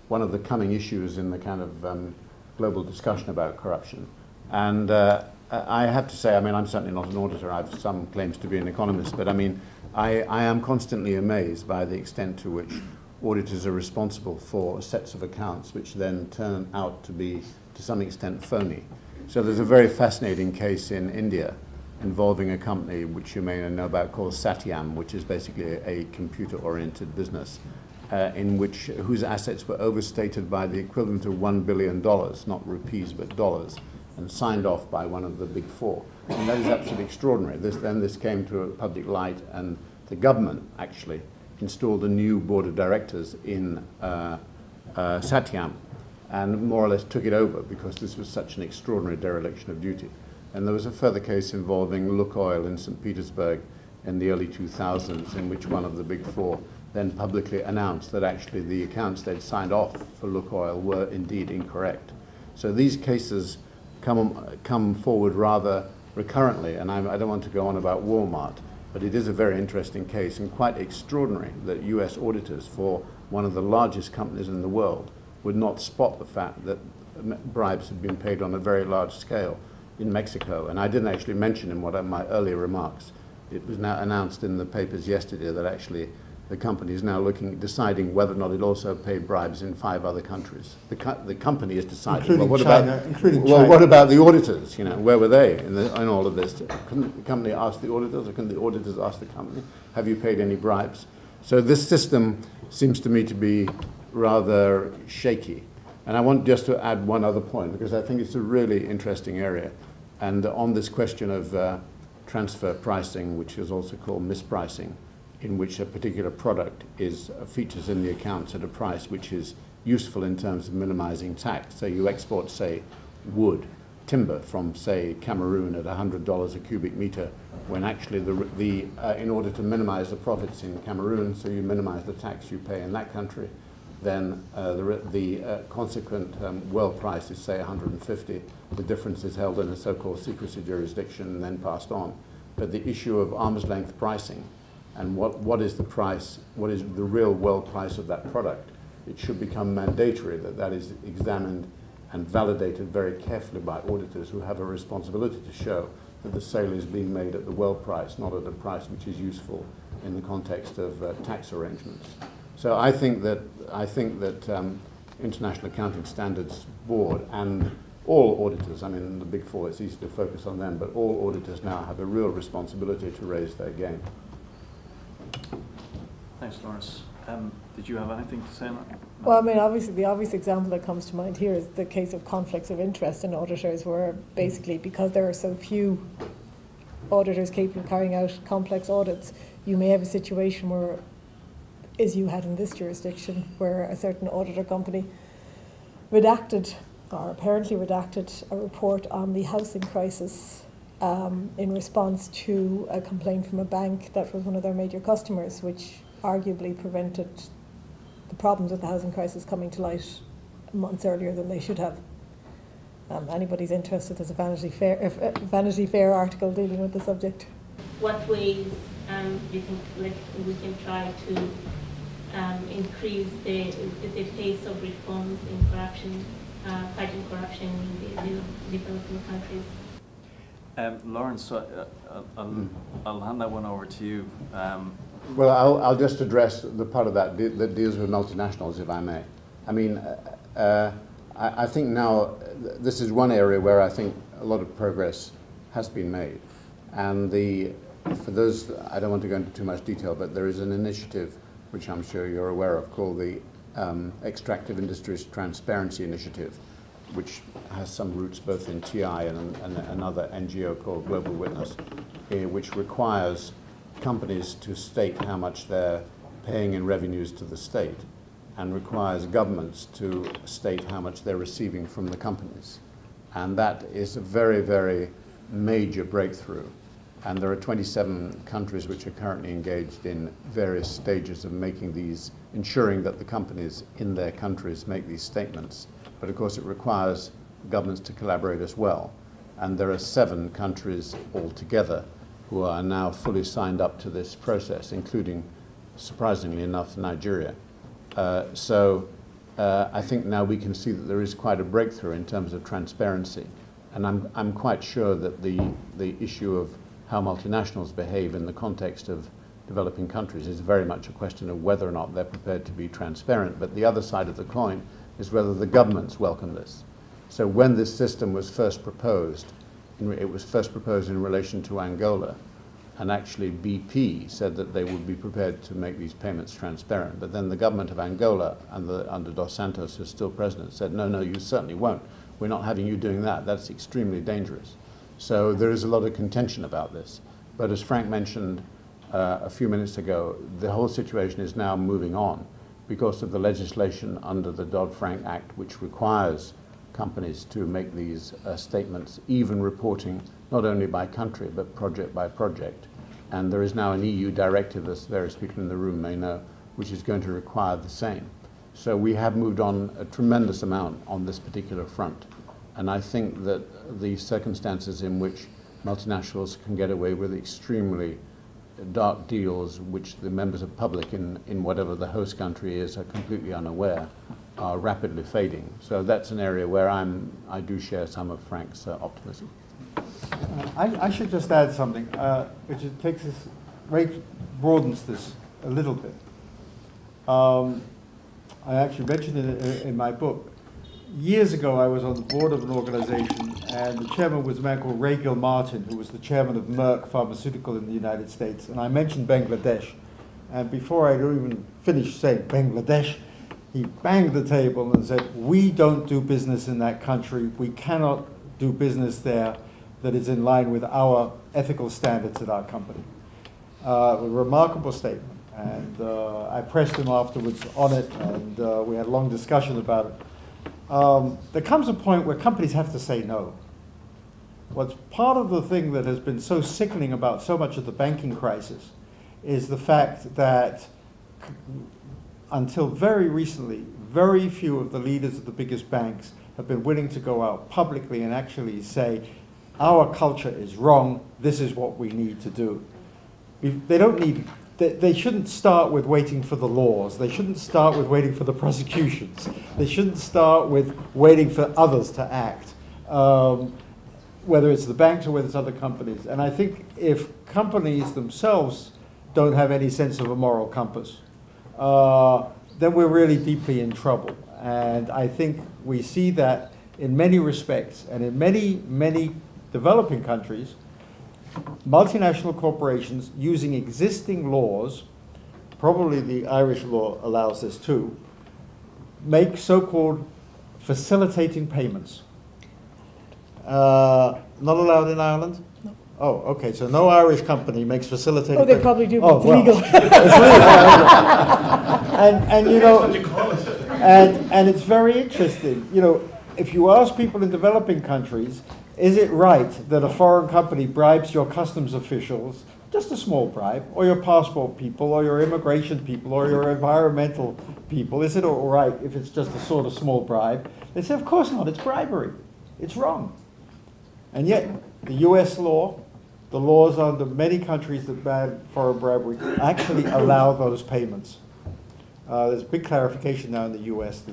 one of the coming issues in the kind of global discussion about corruption. And I have to say, I mean, I'm certainly not an auditor. I have some claims to be an economist, but I mean, I am constantly amazed by the extent to which auditors are responsible for sets of accounts which then turn out to be, to some extent, phony. So there's a very fascinating case in India involving a company which you may know about called Satyam, which is basically a computer-oriented business whose assets were overstated by the equivalent of $1 billion, not rupees but dollars, and signed off by one of the big 4. And that is absolutely extraordinary. This came to a public light, and the government actually installed a new board of directors in Satyam, and more or less took it over because this was such an extraordinary dereliction of duty. And there was a further case involving Lukoil in St. Petersburg in the early 2000s, in which one of the big 4 then publicly announced that actually the accounts they'd signed off for Lukoil were indeed incorrect. So these cases come forward rather recurrently, and I don't want to go on about Walmart, but it is a very interesting case and quite extraordinary that US auditors for one of the largest companies in the world would not spot the fact that bribes had been paid on a very large scale in Mexico. And I didn't actually mention in my earlier remarks, it was now announced in the papers yesterday that actually the company is now deciding whether or not it also paid bribes in 5 other countries. The company is deciding. Including China. China. What about the auditors? You know, where were they in all of this? Couldn't the company ask the auditors, or couldn't the auditors ask the company, have you paid any bribes? So this system seems to me to be rather shaky. And I want just to add one other point, because I think it's a really interesting area. And on this question of transfer pricing, which is also called mispricing, in which a particular product features in the accounts at a price which is useful in terms of minimizing tax. So you export, say, wood, timber from, say, Cameroon at $100 a cubic meter, when actually in order to minimize the profits in Cameroon, so you minimize the tax you pay in that country, then the consequent world price is, say, 150. The difference is held in a so-called secrecy jurisdiction and then passed on. But the issue of arm's length pricing and what is the price, what is the real world price of that product, it should become mandatory that is examined and validated very carefully by auditors who have a responsibility to show that the sale is being made at the world price, not at a price which is useful in the context of tax arrangements. So I think that International Accounting Standards Board and all auditors, I mean the big 4, it's easy to focus on them, but all auditors now have a real responsibility to raise their game. Thanks, Laurence. Did you have anything to say on that? Well, I mean, obviously, the obvious example that comes to mind here is the case of conflicts of interest in auditors, where basically because there are so few auditors capable of carrying out complex audits, you may have a situation where, as you had in this jurisdiction, where a certain auditor company redacted, or apparently redacted, a report on the housing crisis in response to a complaint from a bank that was one of their major customers, which arguably prevented the problems with the housing crisis coming to light months earlier than they should have. Anybody's interested, there's a Vanity Fair article dealing with the subject. What ways do you think we can try to increase the pace of reforms in corruption, fighting corruption in the developing countries? Laurence, I'll hand that one over to you. Well, I'll just address the part of that that deals with multinationals, if I may. I mean, I think now this is one area where I think a lot of progress has been made. And for those, I don't want to go into too much detail, but there is an initiative, which I'm sure you're aware of, called the Extractive Industries Transparency Initiative, which has some roots both in TI and another NGO called Global Witness, which requires companies to state how much they're paying in revenues to the state, and requires governments to state how much they're receiving from the companies. And that is a very, very major breakthrough. And there are 27 countries which are currently engaged in various stages of making these, ensuring that the companies in their countries make these statements. But of course it requires governments to collaborate as well. And there are 7 countries altogether who are now fully signed up to this process, including, surprisingly enough, Nigeria. So I think now we can see that there is quite a breakthrough in terms of transparency. And I'm quite sure that the issue of how multinationals behave in the context of developing countries is very much a question of whether or not they're prepared to be transparent. But the other side of the coin is whether the governments welcome this. So when this system was first proposed, it was first proposed in relation to Angola, and actually BP said that they would be prepared to make these payments transparent. But then the government of Angola, under Dos Santos, who's still president, said, no, you certainly won't. We're not having you doing that. That's extremely dangerous. So there is a lot of contention about this. But as Frank mentioned a few minutes ago, the whole situation is now moving on because of the legislation under the Dodd-Frank Act, which requires companies to make these statements, even reporting not only by country but project by project. And there is now an EU directive, as various people in the room may know, which is going to require the same. So we have moved on a tremendous amount on this particular front. And I think that the circumstances in which multinationals can get away with extremely dark deals, which the members of the public in whatever the host country is are completely unaware, are rapidly fading. So that's an area where I do share some of Frank's optimism. I should just add something, which it takes this, broadens this a little bit. I actually mentioned it in my book. Years ago, I was on the board of an organization, and the chairman was a man called Ray Gilmartin, who was the chairman of Merck Pharmaceutical in the United States. And I mentioned Bangladesh. And before I even finished saying Bangladesh, he banged the table and said, we don't do business in that country. We cannot do business there that is in line with our ethical standards at our company. A remarkable statement. And I pressed him afterwards on it, and we had a long discussion about it. There comes a point where companies have to say no. What's part of the thing that has been so sickening about so much of the banking crisis is the fact that until very recently, very few of the leaders of the biggest banks have been willing to go out publicly and actually say, our culture is wrong, this is what we need to do. They don't need, they shouldn't start with waiting for the laws. They shouldn't start with waiting for the prosecutions. They shouldn't start with waiting for others to act, whether it's the banks or whether it's other companies. And I think if companies themselves don't have any sense of a moral compass, then we're really deeply in trouble. And I think we see that in many respects, and in many developing countries, multinational corporations using existing laws probably the Irish law allows this too, make so-called facilitating payments. Not allowed in Ireland? No. Oh, okay, so no Irish company makes facilitating Oh, they payments. probably do, but it's legal. It's legal. And you know, and it's very interesting. You know, if you ask people in developing countries, is it right that a foreign company bribes your customs officials, just a small bribe, or your passport people, or your immigration people, or your environmental people? Is it all right if it's just a sort of small bribe? They say, of course not, it's bribery. It's wrong. And yet, the US law, the laws under many countries that ban foreign bribery, actually allow those payments. There's big clarification now in the US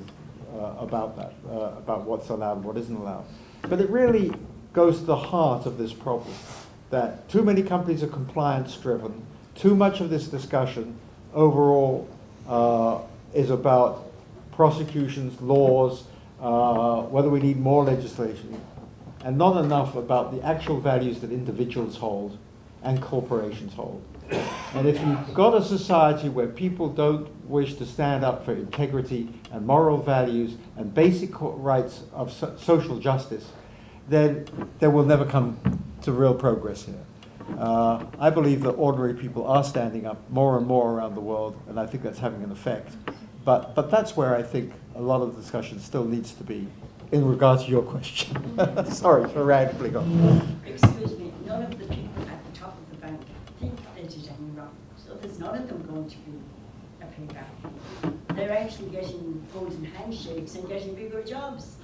about that, about what's allowed and what isn't allowed. But it really goes to the heart of this problem, that too many companies are compliance-driven. Too much of this discussion overall is about prosecutions, laws, whether we need more legislation, and not enough about the actual values that individuals hold and corporations hold. And if you've got a society where people don't wish to stand up for integrity and moral values and basic rights of social justice, then there will never come to real progress here. I believe that ordinary people are standing up more and more around the world, and I think that's having an effect. But that's where I think a lot of the discussion still needs to be in regard to your question. Sorry for rambling on. Excuse me, none of the people at the top of the bank think they did any wrong. So there's none of them going to be a payback. They're actually getting golden handshakes and getting bigger jobs.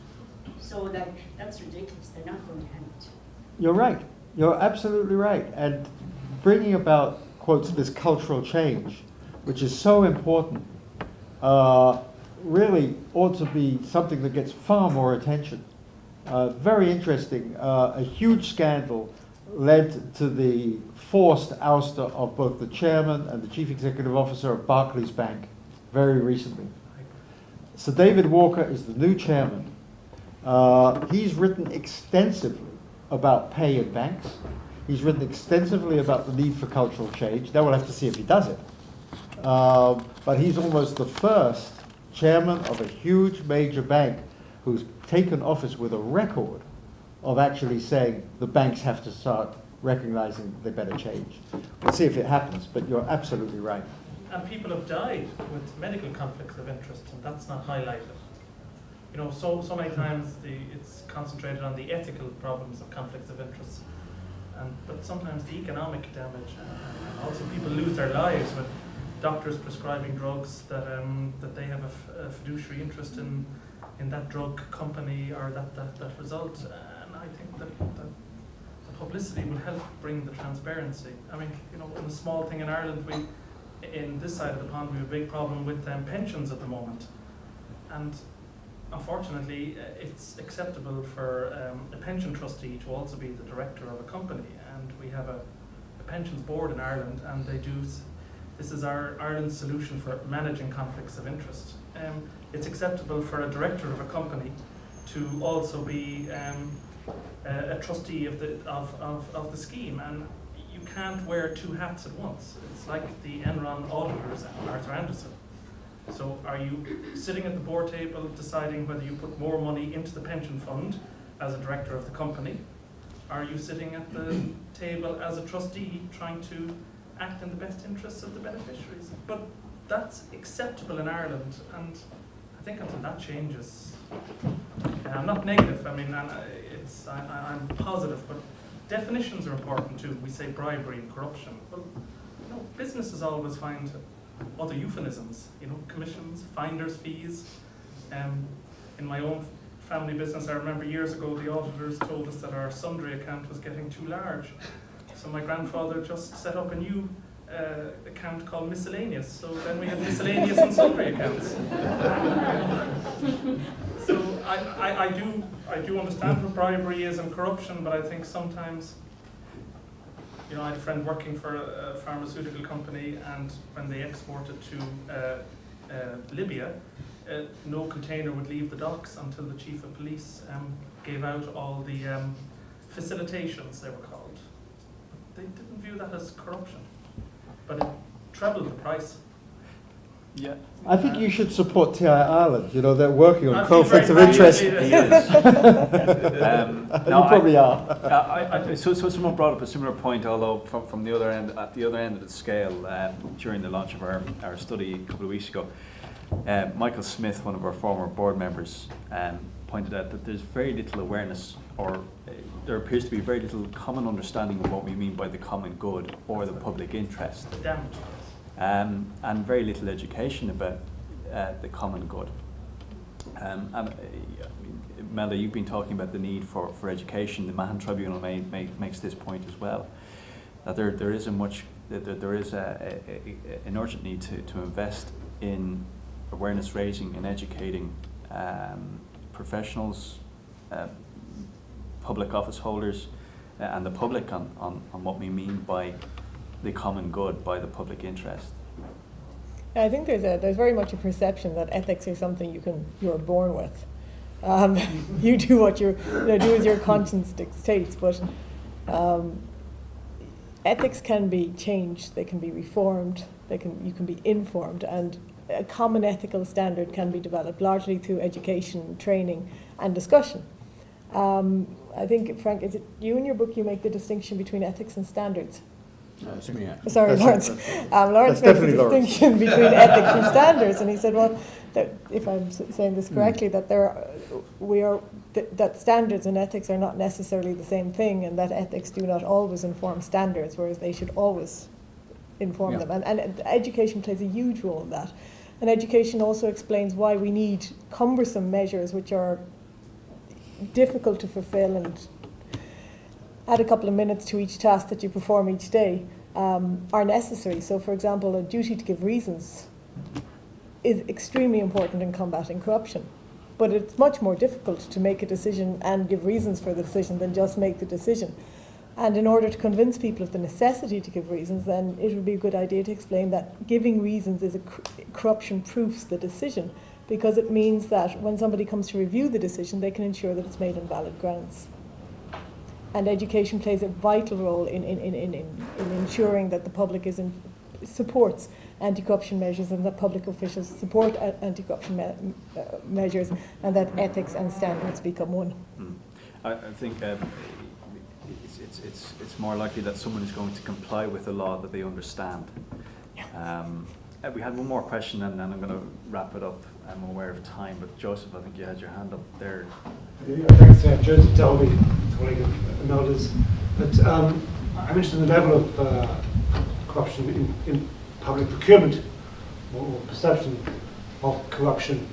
So like, that's ridiculous. They're not going to hand it. You're right. You're absolutely right. And bringing about, quotes, this cultural change, which is so important, really ought to be something that gets far more attention. Very interesting. A huge scandal led to the forced ouster of both the chairman and the chief executive officer of Barclays Bank very recently. Sir David Walker is the new chairman. He's written extensively about pay in banks. He's written extensively about the need for cultural change. Now we'll have to see if he does it. But he's almost the first chairman of a huge major bank who's taken office with a record of actually saying the banks have to start recognizing they better change. We'll see if it happens, but you're absolutely right. And people have died with medical conflicts of interest, and that's not highlighted. You know, so many times it's concentrated on the ethical problems of conflicts of interest, but sometimes the economic damage, and also people lose their lives with doctors prescribing drugs that they have a fiduciary interest in that drug company or that result. And I think that the publicity will help bring the transparency. I mean, you know, in a small thing in Ireland, in this side of the pond, we have a big problem with pensions at the moment. And unfortunately, it's acceptable for a pension trustee to also be the director of a company. And we have a pensions board in Ireland, and they do. This is Ireland's solution for managing conflicts of interest. It's acceptable for a director of a company to also be a trustee of the scheme, and you can't wear two hats at once. It's like the Enron auditors and Arthur Anderson. So are you sitting at the board table deciding whether you put more money into the pension fund as a director of the company? Are you sitting at the table as a trustee trying to act in the best interests of the beneficiaries? But that's acceptable in Ireland, and I think until that changes, I'm not negative, I mean, I'm positive, but definitions are important too. We say bribery and corruption. Well, you know, businesses always find other euphemisms, you know, commissions, finder's fees. In my own family business, I remember years ago the auditors told us that our sundry account was getting too large. So my grandfather just set up a new account called miscellaneous. So then we had miscellaneous and sundry accounts. So I do understand what bribery is and corruption, but I think sometimes, you know, I had a friend working for a pharmaceutical company, and when they exported to Libya, no container would leave the docks until the chief of police gave out all the facilitations, they were called. They didn't view that as corruption, but it trebled the price. Yeah. I think you should support TI Ireland. You know, they're working on I feel conflicts of very interest. badly You No, probably are. So someone brought up a similar point, although from the other end, at the other end of the scale, during the launch of our study a couple of weeks ago. Michael Smith, one of our former board members, pointed out that there's very little awareness, or there appears to be very little common understanding of what we mean by the common good or the public interest. And very little education about the common good. Imelda, you've been talking about the need for education. The Mahon Tribunal makes this point as well, that there is an urgent need to invest in awareness raising and educating professionals, public office holders, and the public on what we mean by the common good, by the public interest. I think there's very much a perception that ethics are something you're born with. You do what do as your conscience dictates, but ethics can be changed, they can be reformed, you can be informed, and a common ethical standard can be developed largely through education, training, and discussion. I think, Frank, is it you in your book, you make the distinction between ethics and standards? It's me, yeah. Sorry, Laurence. Lawrence makes a distinction between ethics and standards, and he said, well, if I'm saying this correctly, that that standards and ethics are not necessarily the same thing, and that ethics do not always inform standards, whereas they should always inform them. And education plays a huge role in that. And education also explains why we need cumbersome measures which are difficult to fulfill and add a couple of minutes to each task that you perform each day are necessary. So, for example, a duty to give reasons is extremely important in combating corruption. But it's much more difficult to make a decision and give reasons for the decision than just make the decision. And in order to convince people of the necessity to give reasons, then it would be a good idea to explain that giving reasons is corruption proofs the decision, because it means that when somebody comes to review the decision, they can ensure that it's made on valid grounds. And education plays a vital role in ensuring that the public supports anti-corruption measures, and that public officials support anti-corruption measures, and that ethics and standards become one. I think it's more likely that someone is going to comply with a law that they understand. We had one more question, and then I'm going to wrap it up. I'm aware of time, but Joseph, I think you had your hand up there. Thanks, Joseph Delby, colleague of Imelda's. But I'm interested in the level of corruption in public procurement, or perception of corruption,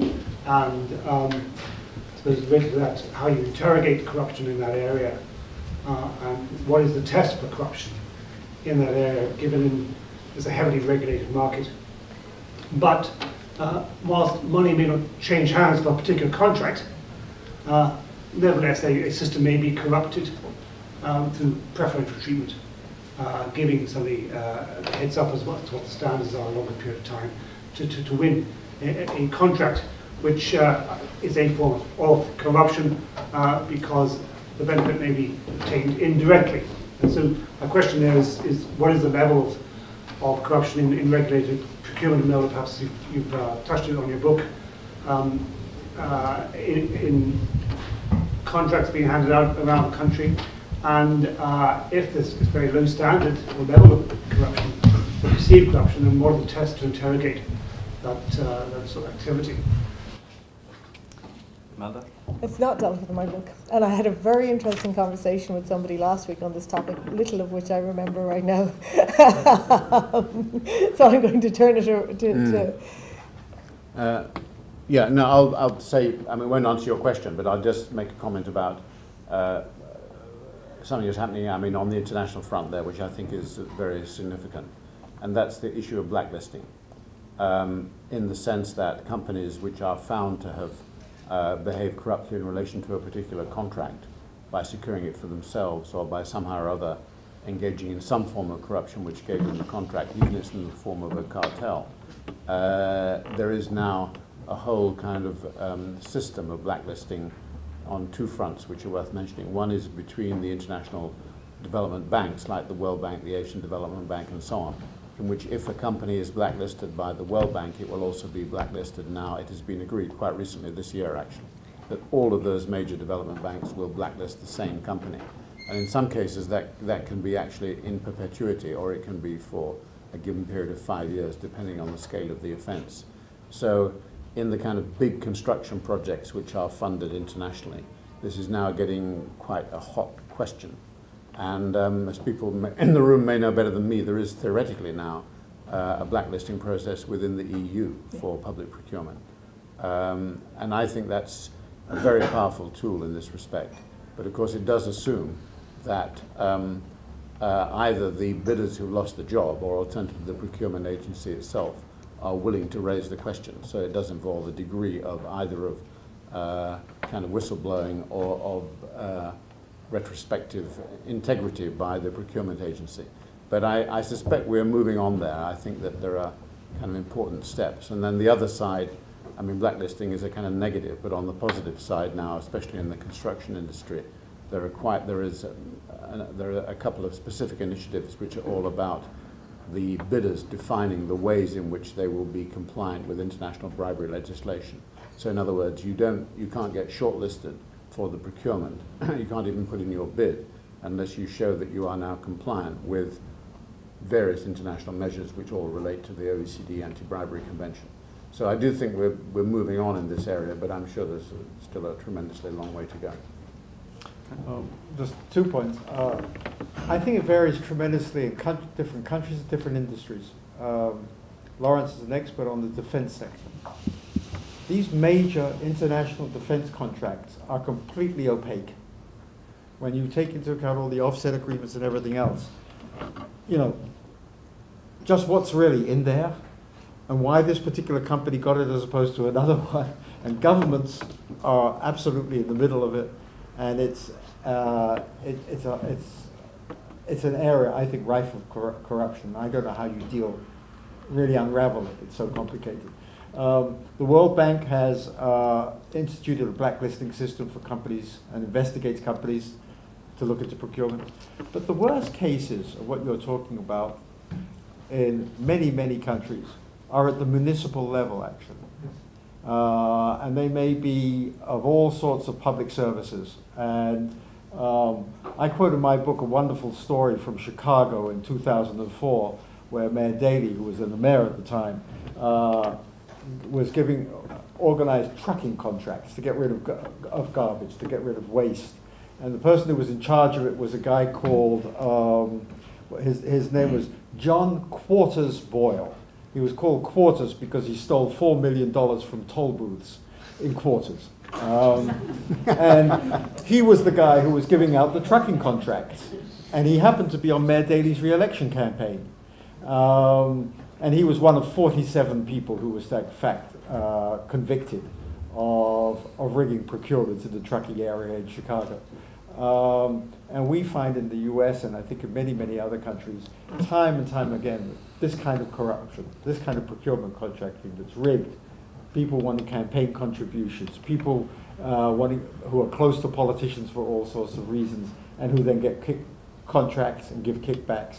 and I suppose related to that, how you interrogate corruption in that area, and what is the test for corruption in that area, given it's a heavily regulated market. But whilst money may not change hands for a particular contract, nevertheless a system may be corrupted through preferential treatment, giving somebody a heads up as to what the standards are a longer period of time to win a contract, which is a form of corruption because the benefit may be obtained indirectly. And so my question there is what is the level of corruption in regulated procurement? Imelda, perhaps you've touched it on your book, in contracts being handed out around the country, and if this is very low standard or level of corruption, or perceived corruption, then what are the tests to interrogate that sort of activity? Imelda? It's not dealt with in my book. And I had a very interesting conversation with somebody last week on this topic, little of which I remember right now. So I'm going to turn it over to yeah, no, I'll say, I mean, it won't answer your question, but I'll just make a comment about something that's happening, I mean, on the international front there, which I think is very significant. And that's the issue of blacklisting, in the sense that companies which are found to have behave corruptly in relation to a particular contract by securing it for themselves or by somehow or other engaging in some form of corruption which gave them the contract, even if it's in the form of a cartel. There is now a whole kind of system of blacklisting on two fronts which are worth mentioning. One is between the international development banks like the World Bank, the Asian Development Bank and so on, in which if a company is blacklisted by the World Bank, it will also be blacklisted now. It has been agreed quite recently, this year actually, that all of those major development banks will blacklist the same company. And in some cases that can be actually in perpetuity, or it can be for a given period of 5 years, depending on the scale of the offence. So in the kind of big construction projects which are funded internationally, this is now getting quite a hot question. And as people in the room may know better than me, there is theoretically now a blacklisting process within the EU for public procurement. And I think that's a very powerful tool in this respect. But of course it does assume that either the bidders who lost the job or alternatively the procurement agency itself are willing to raise the question. So it does involve a degree of either of kind of whistleblowing or of retrospective integrity by the procurement agency. But I suspect we're moving on there. I think that there are kind of important steps. And then the other side, I mean, blacklisting is a kind of negative, but on the positive side now, especially in the construction industry, there are a couple of specific initiatives which are all about the bidders defining the ways in which they will be compliant with international bribery legislation. So in other words, you can't get shortlisted for the procurement. You can't even put in your bid unless you show that you are now compliant with various international measures which all relate to the OECD Anti-Bribery Convention. So I do think we're moving on in this area, but I'm sure there's still a tremendously long way to go. Just 2 points. I think it varies tremendously in different countries and different industries. Laurence is an expert on the defense sector. These major international defense contracts are completely opaque. When you take into account all the offset agreements and everything else, you know, just what's really in there and why this particular company got it as opposed to another one. And governments are absolutely in the middle of it. And it's an area, I think, rife of corruption. I don't know how you really unravel it. It's so complicated. The World Bank has instituted a blacklisting system for companies and investigates companies to look into procurement. But the worst cases of what you're talking about in many, many countries are at the municipal level, actually. And they may be of all sorts of public services. And I quote in my book a wonderful story from Chicago in 2004, where Mayor Daley, who was the mayor at the time, was giving organized trucking contracts to get rid of garbage, to get rid of waste. And the person who was in charge of it was a guy called, his name was John Quarters Boyle. He was called Quarters because he stole $4 million from toll booths in quarters. And he was the guy who was giving out the trucking contracts. And he happened to be on Mayor Daley's re-election campaign. And he was one of 47 people who was, in fact, convicted of rigging procurements in the trucking area in Chicago. And we find in the US, and I think in many, many other countries, time and time again, this kind of corruption, this kind of procurement contracting that's rigged, people wanting campaign contributions, people who are close to politicians for all sorts of reasons, and who then get contracts and give kickbacks,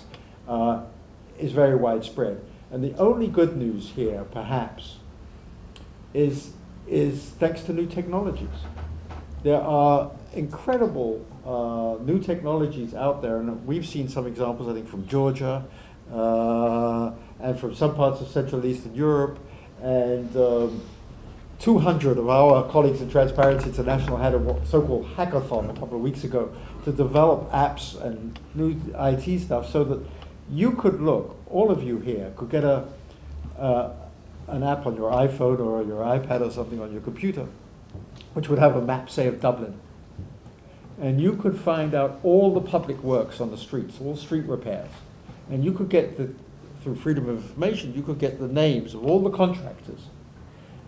is very widespread. And the only good news here, perhaps, is thanks to new technologies. There are incredible new technologies out there, and we've seen some examples, I think, from Georgia and from some parts of Central and Eastern Europe. And 200 of our colleagues in Transparency International had a so-called hackathon a couple of weeks ago to develop apps and new IT stuff so that you could look, all of you here could get an app on your iPhone or your iPad or something on your computer, which would have a map, say, of Dublin. And you could find out all the public works on the streets, all street repairs. And you could get, through freedom of information, you could get the names of all the contractors.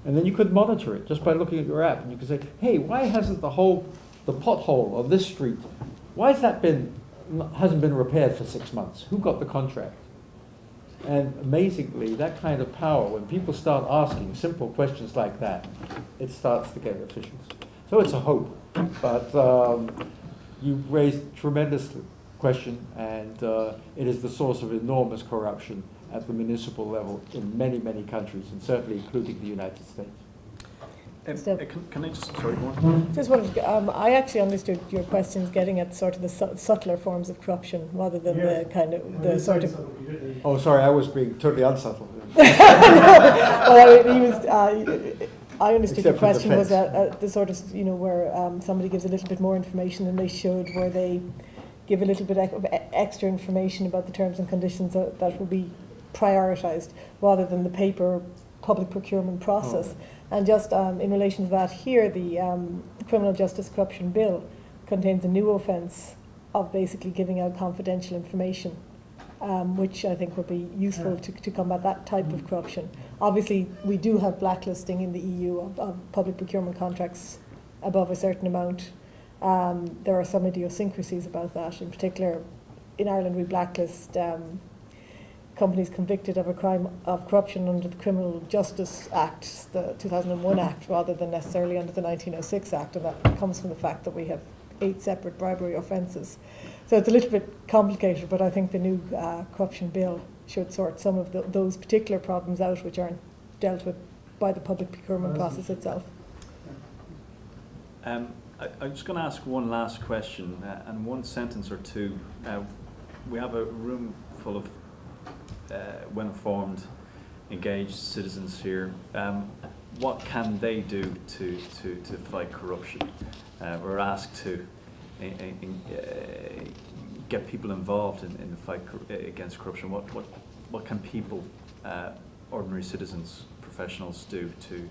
And then you could monitor it just by looking at your app. And you could say, hey, why hasn't the pothole on this street, why has that hasn't been repaired for 6 months? Who got the contract? And amazingly, that kind of power, when people start asking simple questions like that, it starts to get efficiency. So it's a hope. But you raised a tremendous question, and it is the source of enormous corruption at the municipal level in many, many countries, and certainly including the United States. Can I just, sorry, go on. Just wanted to, I actually understood your questions getting at sort of the subtler forms of corruption rather than the kind of the sort of. Oh, sorry, I was being totally unsubtle. Well, he was. I understood your question was the sort of, you know, where somebody gives a little bit more information than they should, where they give a little bit of extra information about the terms and conditions that will be prioritised rather than the paper public procurement process. Oh. And just in relation to that, here the Criminal Justice Corruption Bill contains a new offence of basically giving out confidential information, which I think would be useful to combat that type of corruption. Obviously, we do have blacklisting in the EU of public procurement contracts above a certain amount. There are some idiosyncrasies about that. In particular, in Ireland, we blacklist companies convicted of a crime of corruption under the Criminal Justice Act, the 2001 Act, rather than necessarily under the 1906 Act, and that comes from the fact that we have 8 separate bribery offences. So it's a little bit complicated, but I think the new corruption bill should sort some of those particular problems out which aren't dealt with by the public procurement process itself. I'm just going to ask one last question, and one sentence or two. We have a room full of well-informed, engaged citizens here. What can they do to fight corruption? We're asked to get people involved in the fight against corruption. What can people, ordinary citizens, professionals do to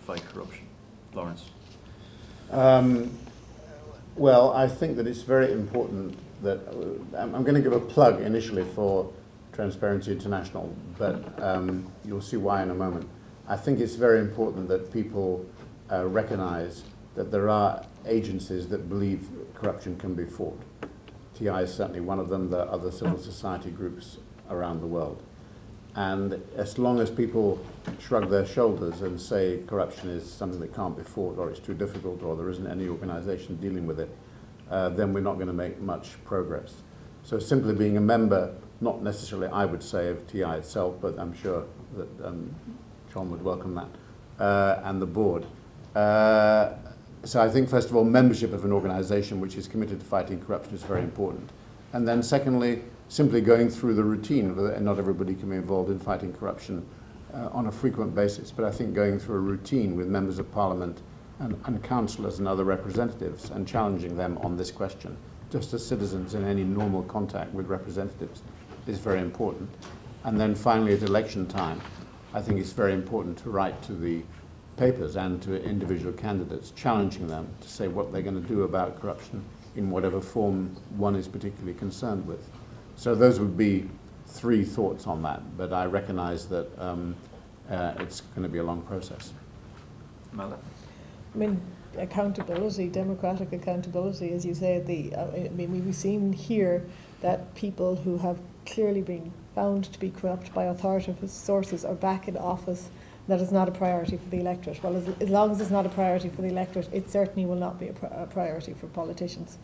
fight corruption? Laurence. Well, I think that it's very important that I'm going to give a plug initially for Transparency International, but you'll see why in a moment. I think it's very important that people recognize that there are agencies that believe corruption can be fought. TI is certainly one of them. There are other civil society groups around the world. And as long as people shrug their shoulders and say corruption is something that can't be fought, or it's too difficult, or there isn't any organization dealing with it, then we're not going to make much progress. So simply being a member, not necessarily I would say of TI itself, but I'm sure that John would welcome that, and the board. So I think, first of all, membership of an organization which is committed to fighting corruption is very important. And then secondly, simply going through the routine, and not everybody can be involved in fighting corruption on a frequent basis, but I think going through a routine with members of parliament and councillors and other representatives and challenging them on this question, just as citizens in any normal contact with representatives, is very important. And then finally, at election time, I think it's very important to write to the papers and to individual candidates, challenging them to say what they're going to do about corruption in whatever form one is particularly concerned with. So those would be 3 thoughts on that, but I recognize that it's going to be a long process. Imelda? I mean, accountability, democratic accountability, as you say, I mean, we've seen here that people who have clearly been found to be corrupt by authoritative sources are back in office. That is not a priority for the electorate. Well, as long as it's not a priority for the electorate, it certainly will not be a priority for politicians.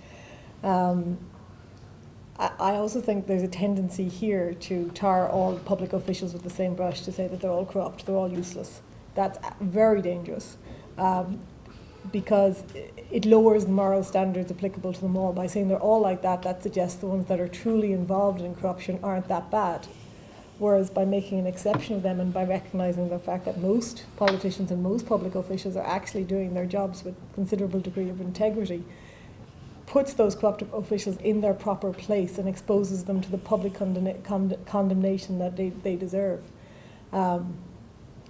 I also think there's a tendency here to tar all public officials with the same brush, to say that they're all corrupt, they're all useless. That's very dangerous, because it lowers the moral standards applicable to them all. By saying they're all like that, that suggests the ones that are truly involved in corruption aren't that bad. Whereas by making an exception of them and by recognising the fact that most politicians and most public officials are actually doing their jobs with considerable degree of integrity, puts those corrupt officials in their proper place and exposes them to the public condemnation that they deserve. And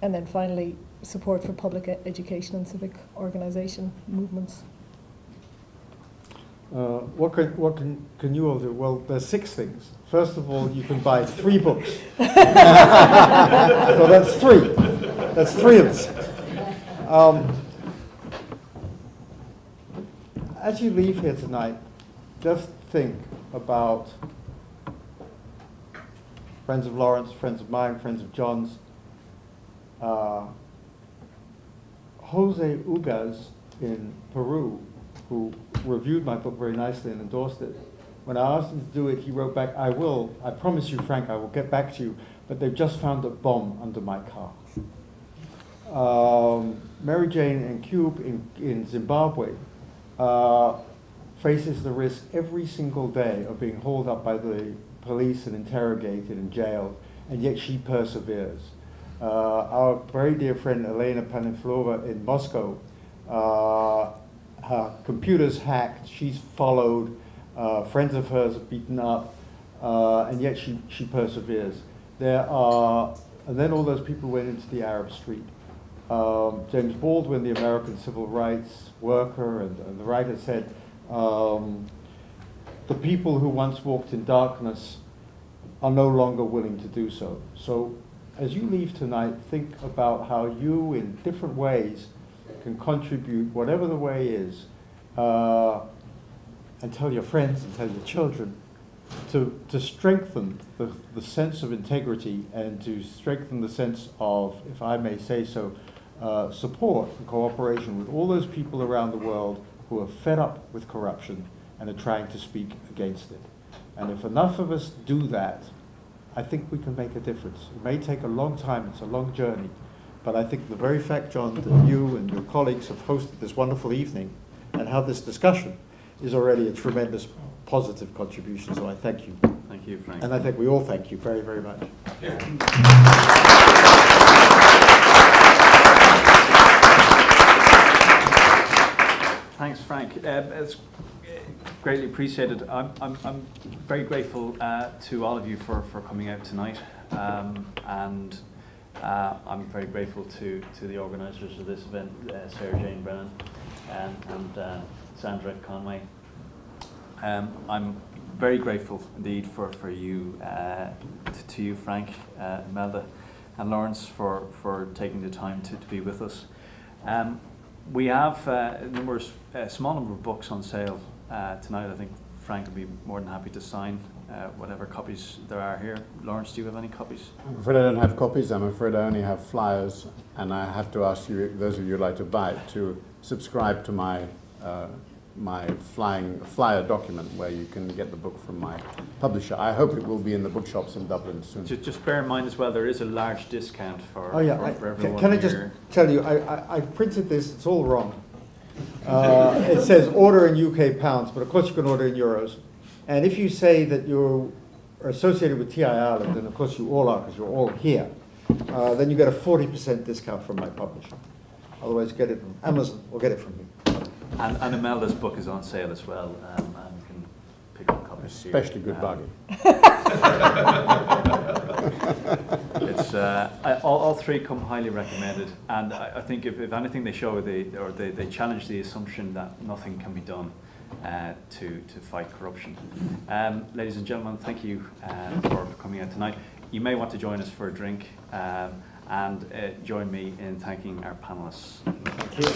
then finally, support for public education and civic organisation movements. What can you all do? Well, there's 6 things. First of all, you can buy 3 books. So that's 3. That's 3 of us. As you leave here tonight, just think about friends of Laurence, friends of mine, friends of John's. Jose Ugaz in Peru, who reviewed my book very nicely and endorsed it, When I asked him to do it, he wrote back, I will, I promise you, Frank, I will get back to you, but they've just found a bomb under my car. Mary Jane and Cube in Zimbabwe faces the risk every single day of being hauled up by the police and interrogated and jailed, and yet she perseveres. Our very dear friend Elena Paniflova in Moscow, her computer's hacked, she's followed, friends of hers are beaten up, and yet she perseveres. And then all those people went into the Arab street. James Baldwin, the American civil rights worker and the writer, said, the people who once walked in darkness are no longer willing to do so. So as you leave tonight, think about how you, in different ways, can contribute, whatever the way is, and tell your friends and tell your children to strengthen the sense of integrity and to strengthen the sense of, if I may say so, support and cooperation with all those people around the world who are fed up with corruption and are trying to speak against it. And if enough of us do that, I think we can make a difference. It may take a long time, it's a long journey, but I think the very fact, John, that you and your colleagues have hosted this wonderful evening and had this discussion is already a tremendous positive contribution, so I thank you. Thank you, Frank. And I think we all thank you very, very much. Thanks, Frank. It's greatly appreciated. I'm very grateful to all of you for coming out tonight, and I'm very grateful to the organisers of this event, Sarah Jane Brennan and Sandra Conway. I'm very grateful indeed for you, to you, Frank, Imelda, and Laurence for taking the time to be with us. We have a small number of books on sale tonight. I think Frank will be more than happy to sign whatever copies there are here. Laurence, do you have any copies? I'm afraid I don't have copies. I'm afraid I only have flyers, and I have to ask you, those of you who'd like to buy it, to subscribe to my my flyer document where you can get the book from my publisher. I hope it will be in the bookshops in Dublin soon. Just bear in mind as well, there is a large discount for, for everyone. Can I just tell you, I printed this, it's all wrong. It says order in UK pounds, but of course you can order in euros. And if you say that you're associated with TI Ireland, and of course you all are because you're all here, then you get a 40% discount from my publisher. Otherwise get it from Amazon or get it from me. And Imelda's book is on sale as well, and you can pick up copies. Especially good bargain. It's all three come highly recommended, and I think if anything they show, they challenge the assumption that nothing can be done to fight corruption. Ladies and gentlemen, thank you for coming out tonight. You may want to join us for a drink, and join me in thanking our panelists. Thank you.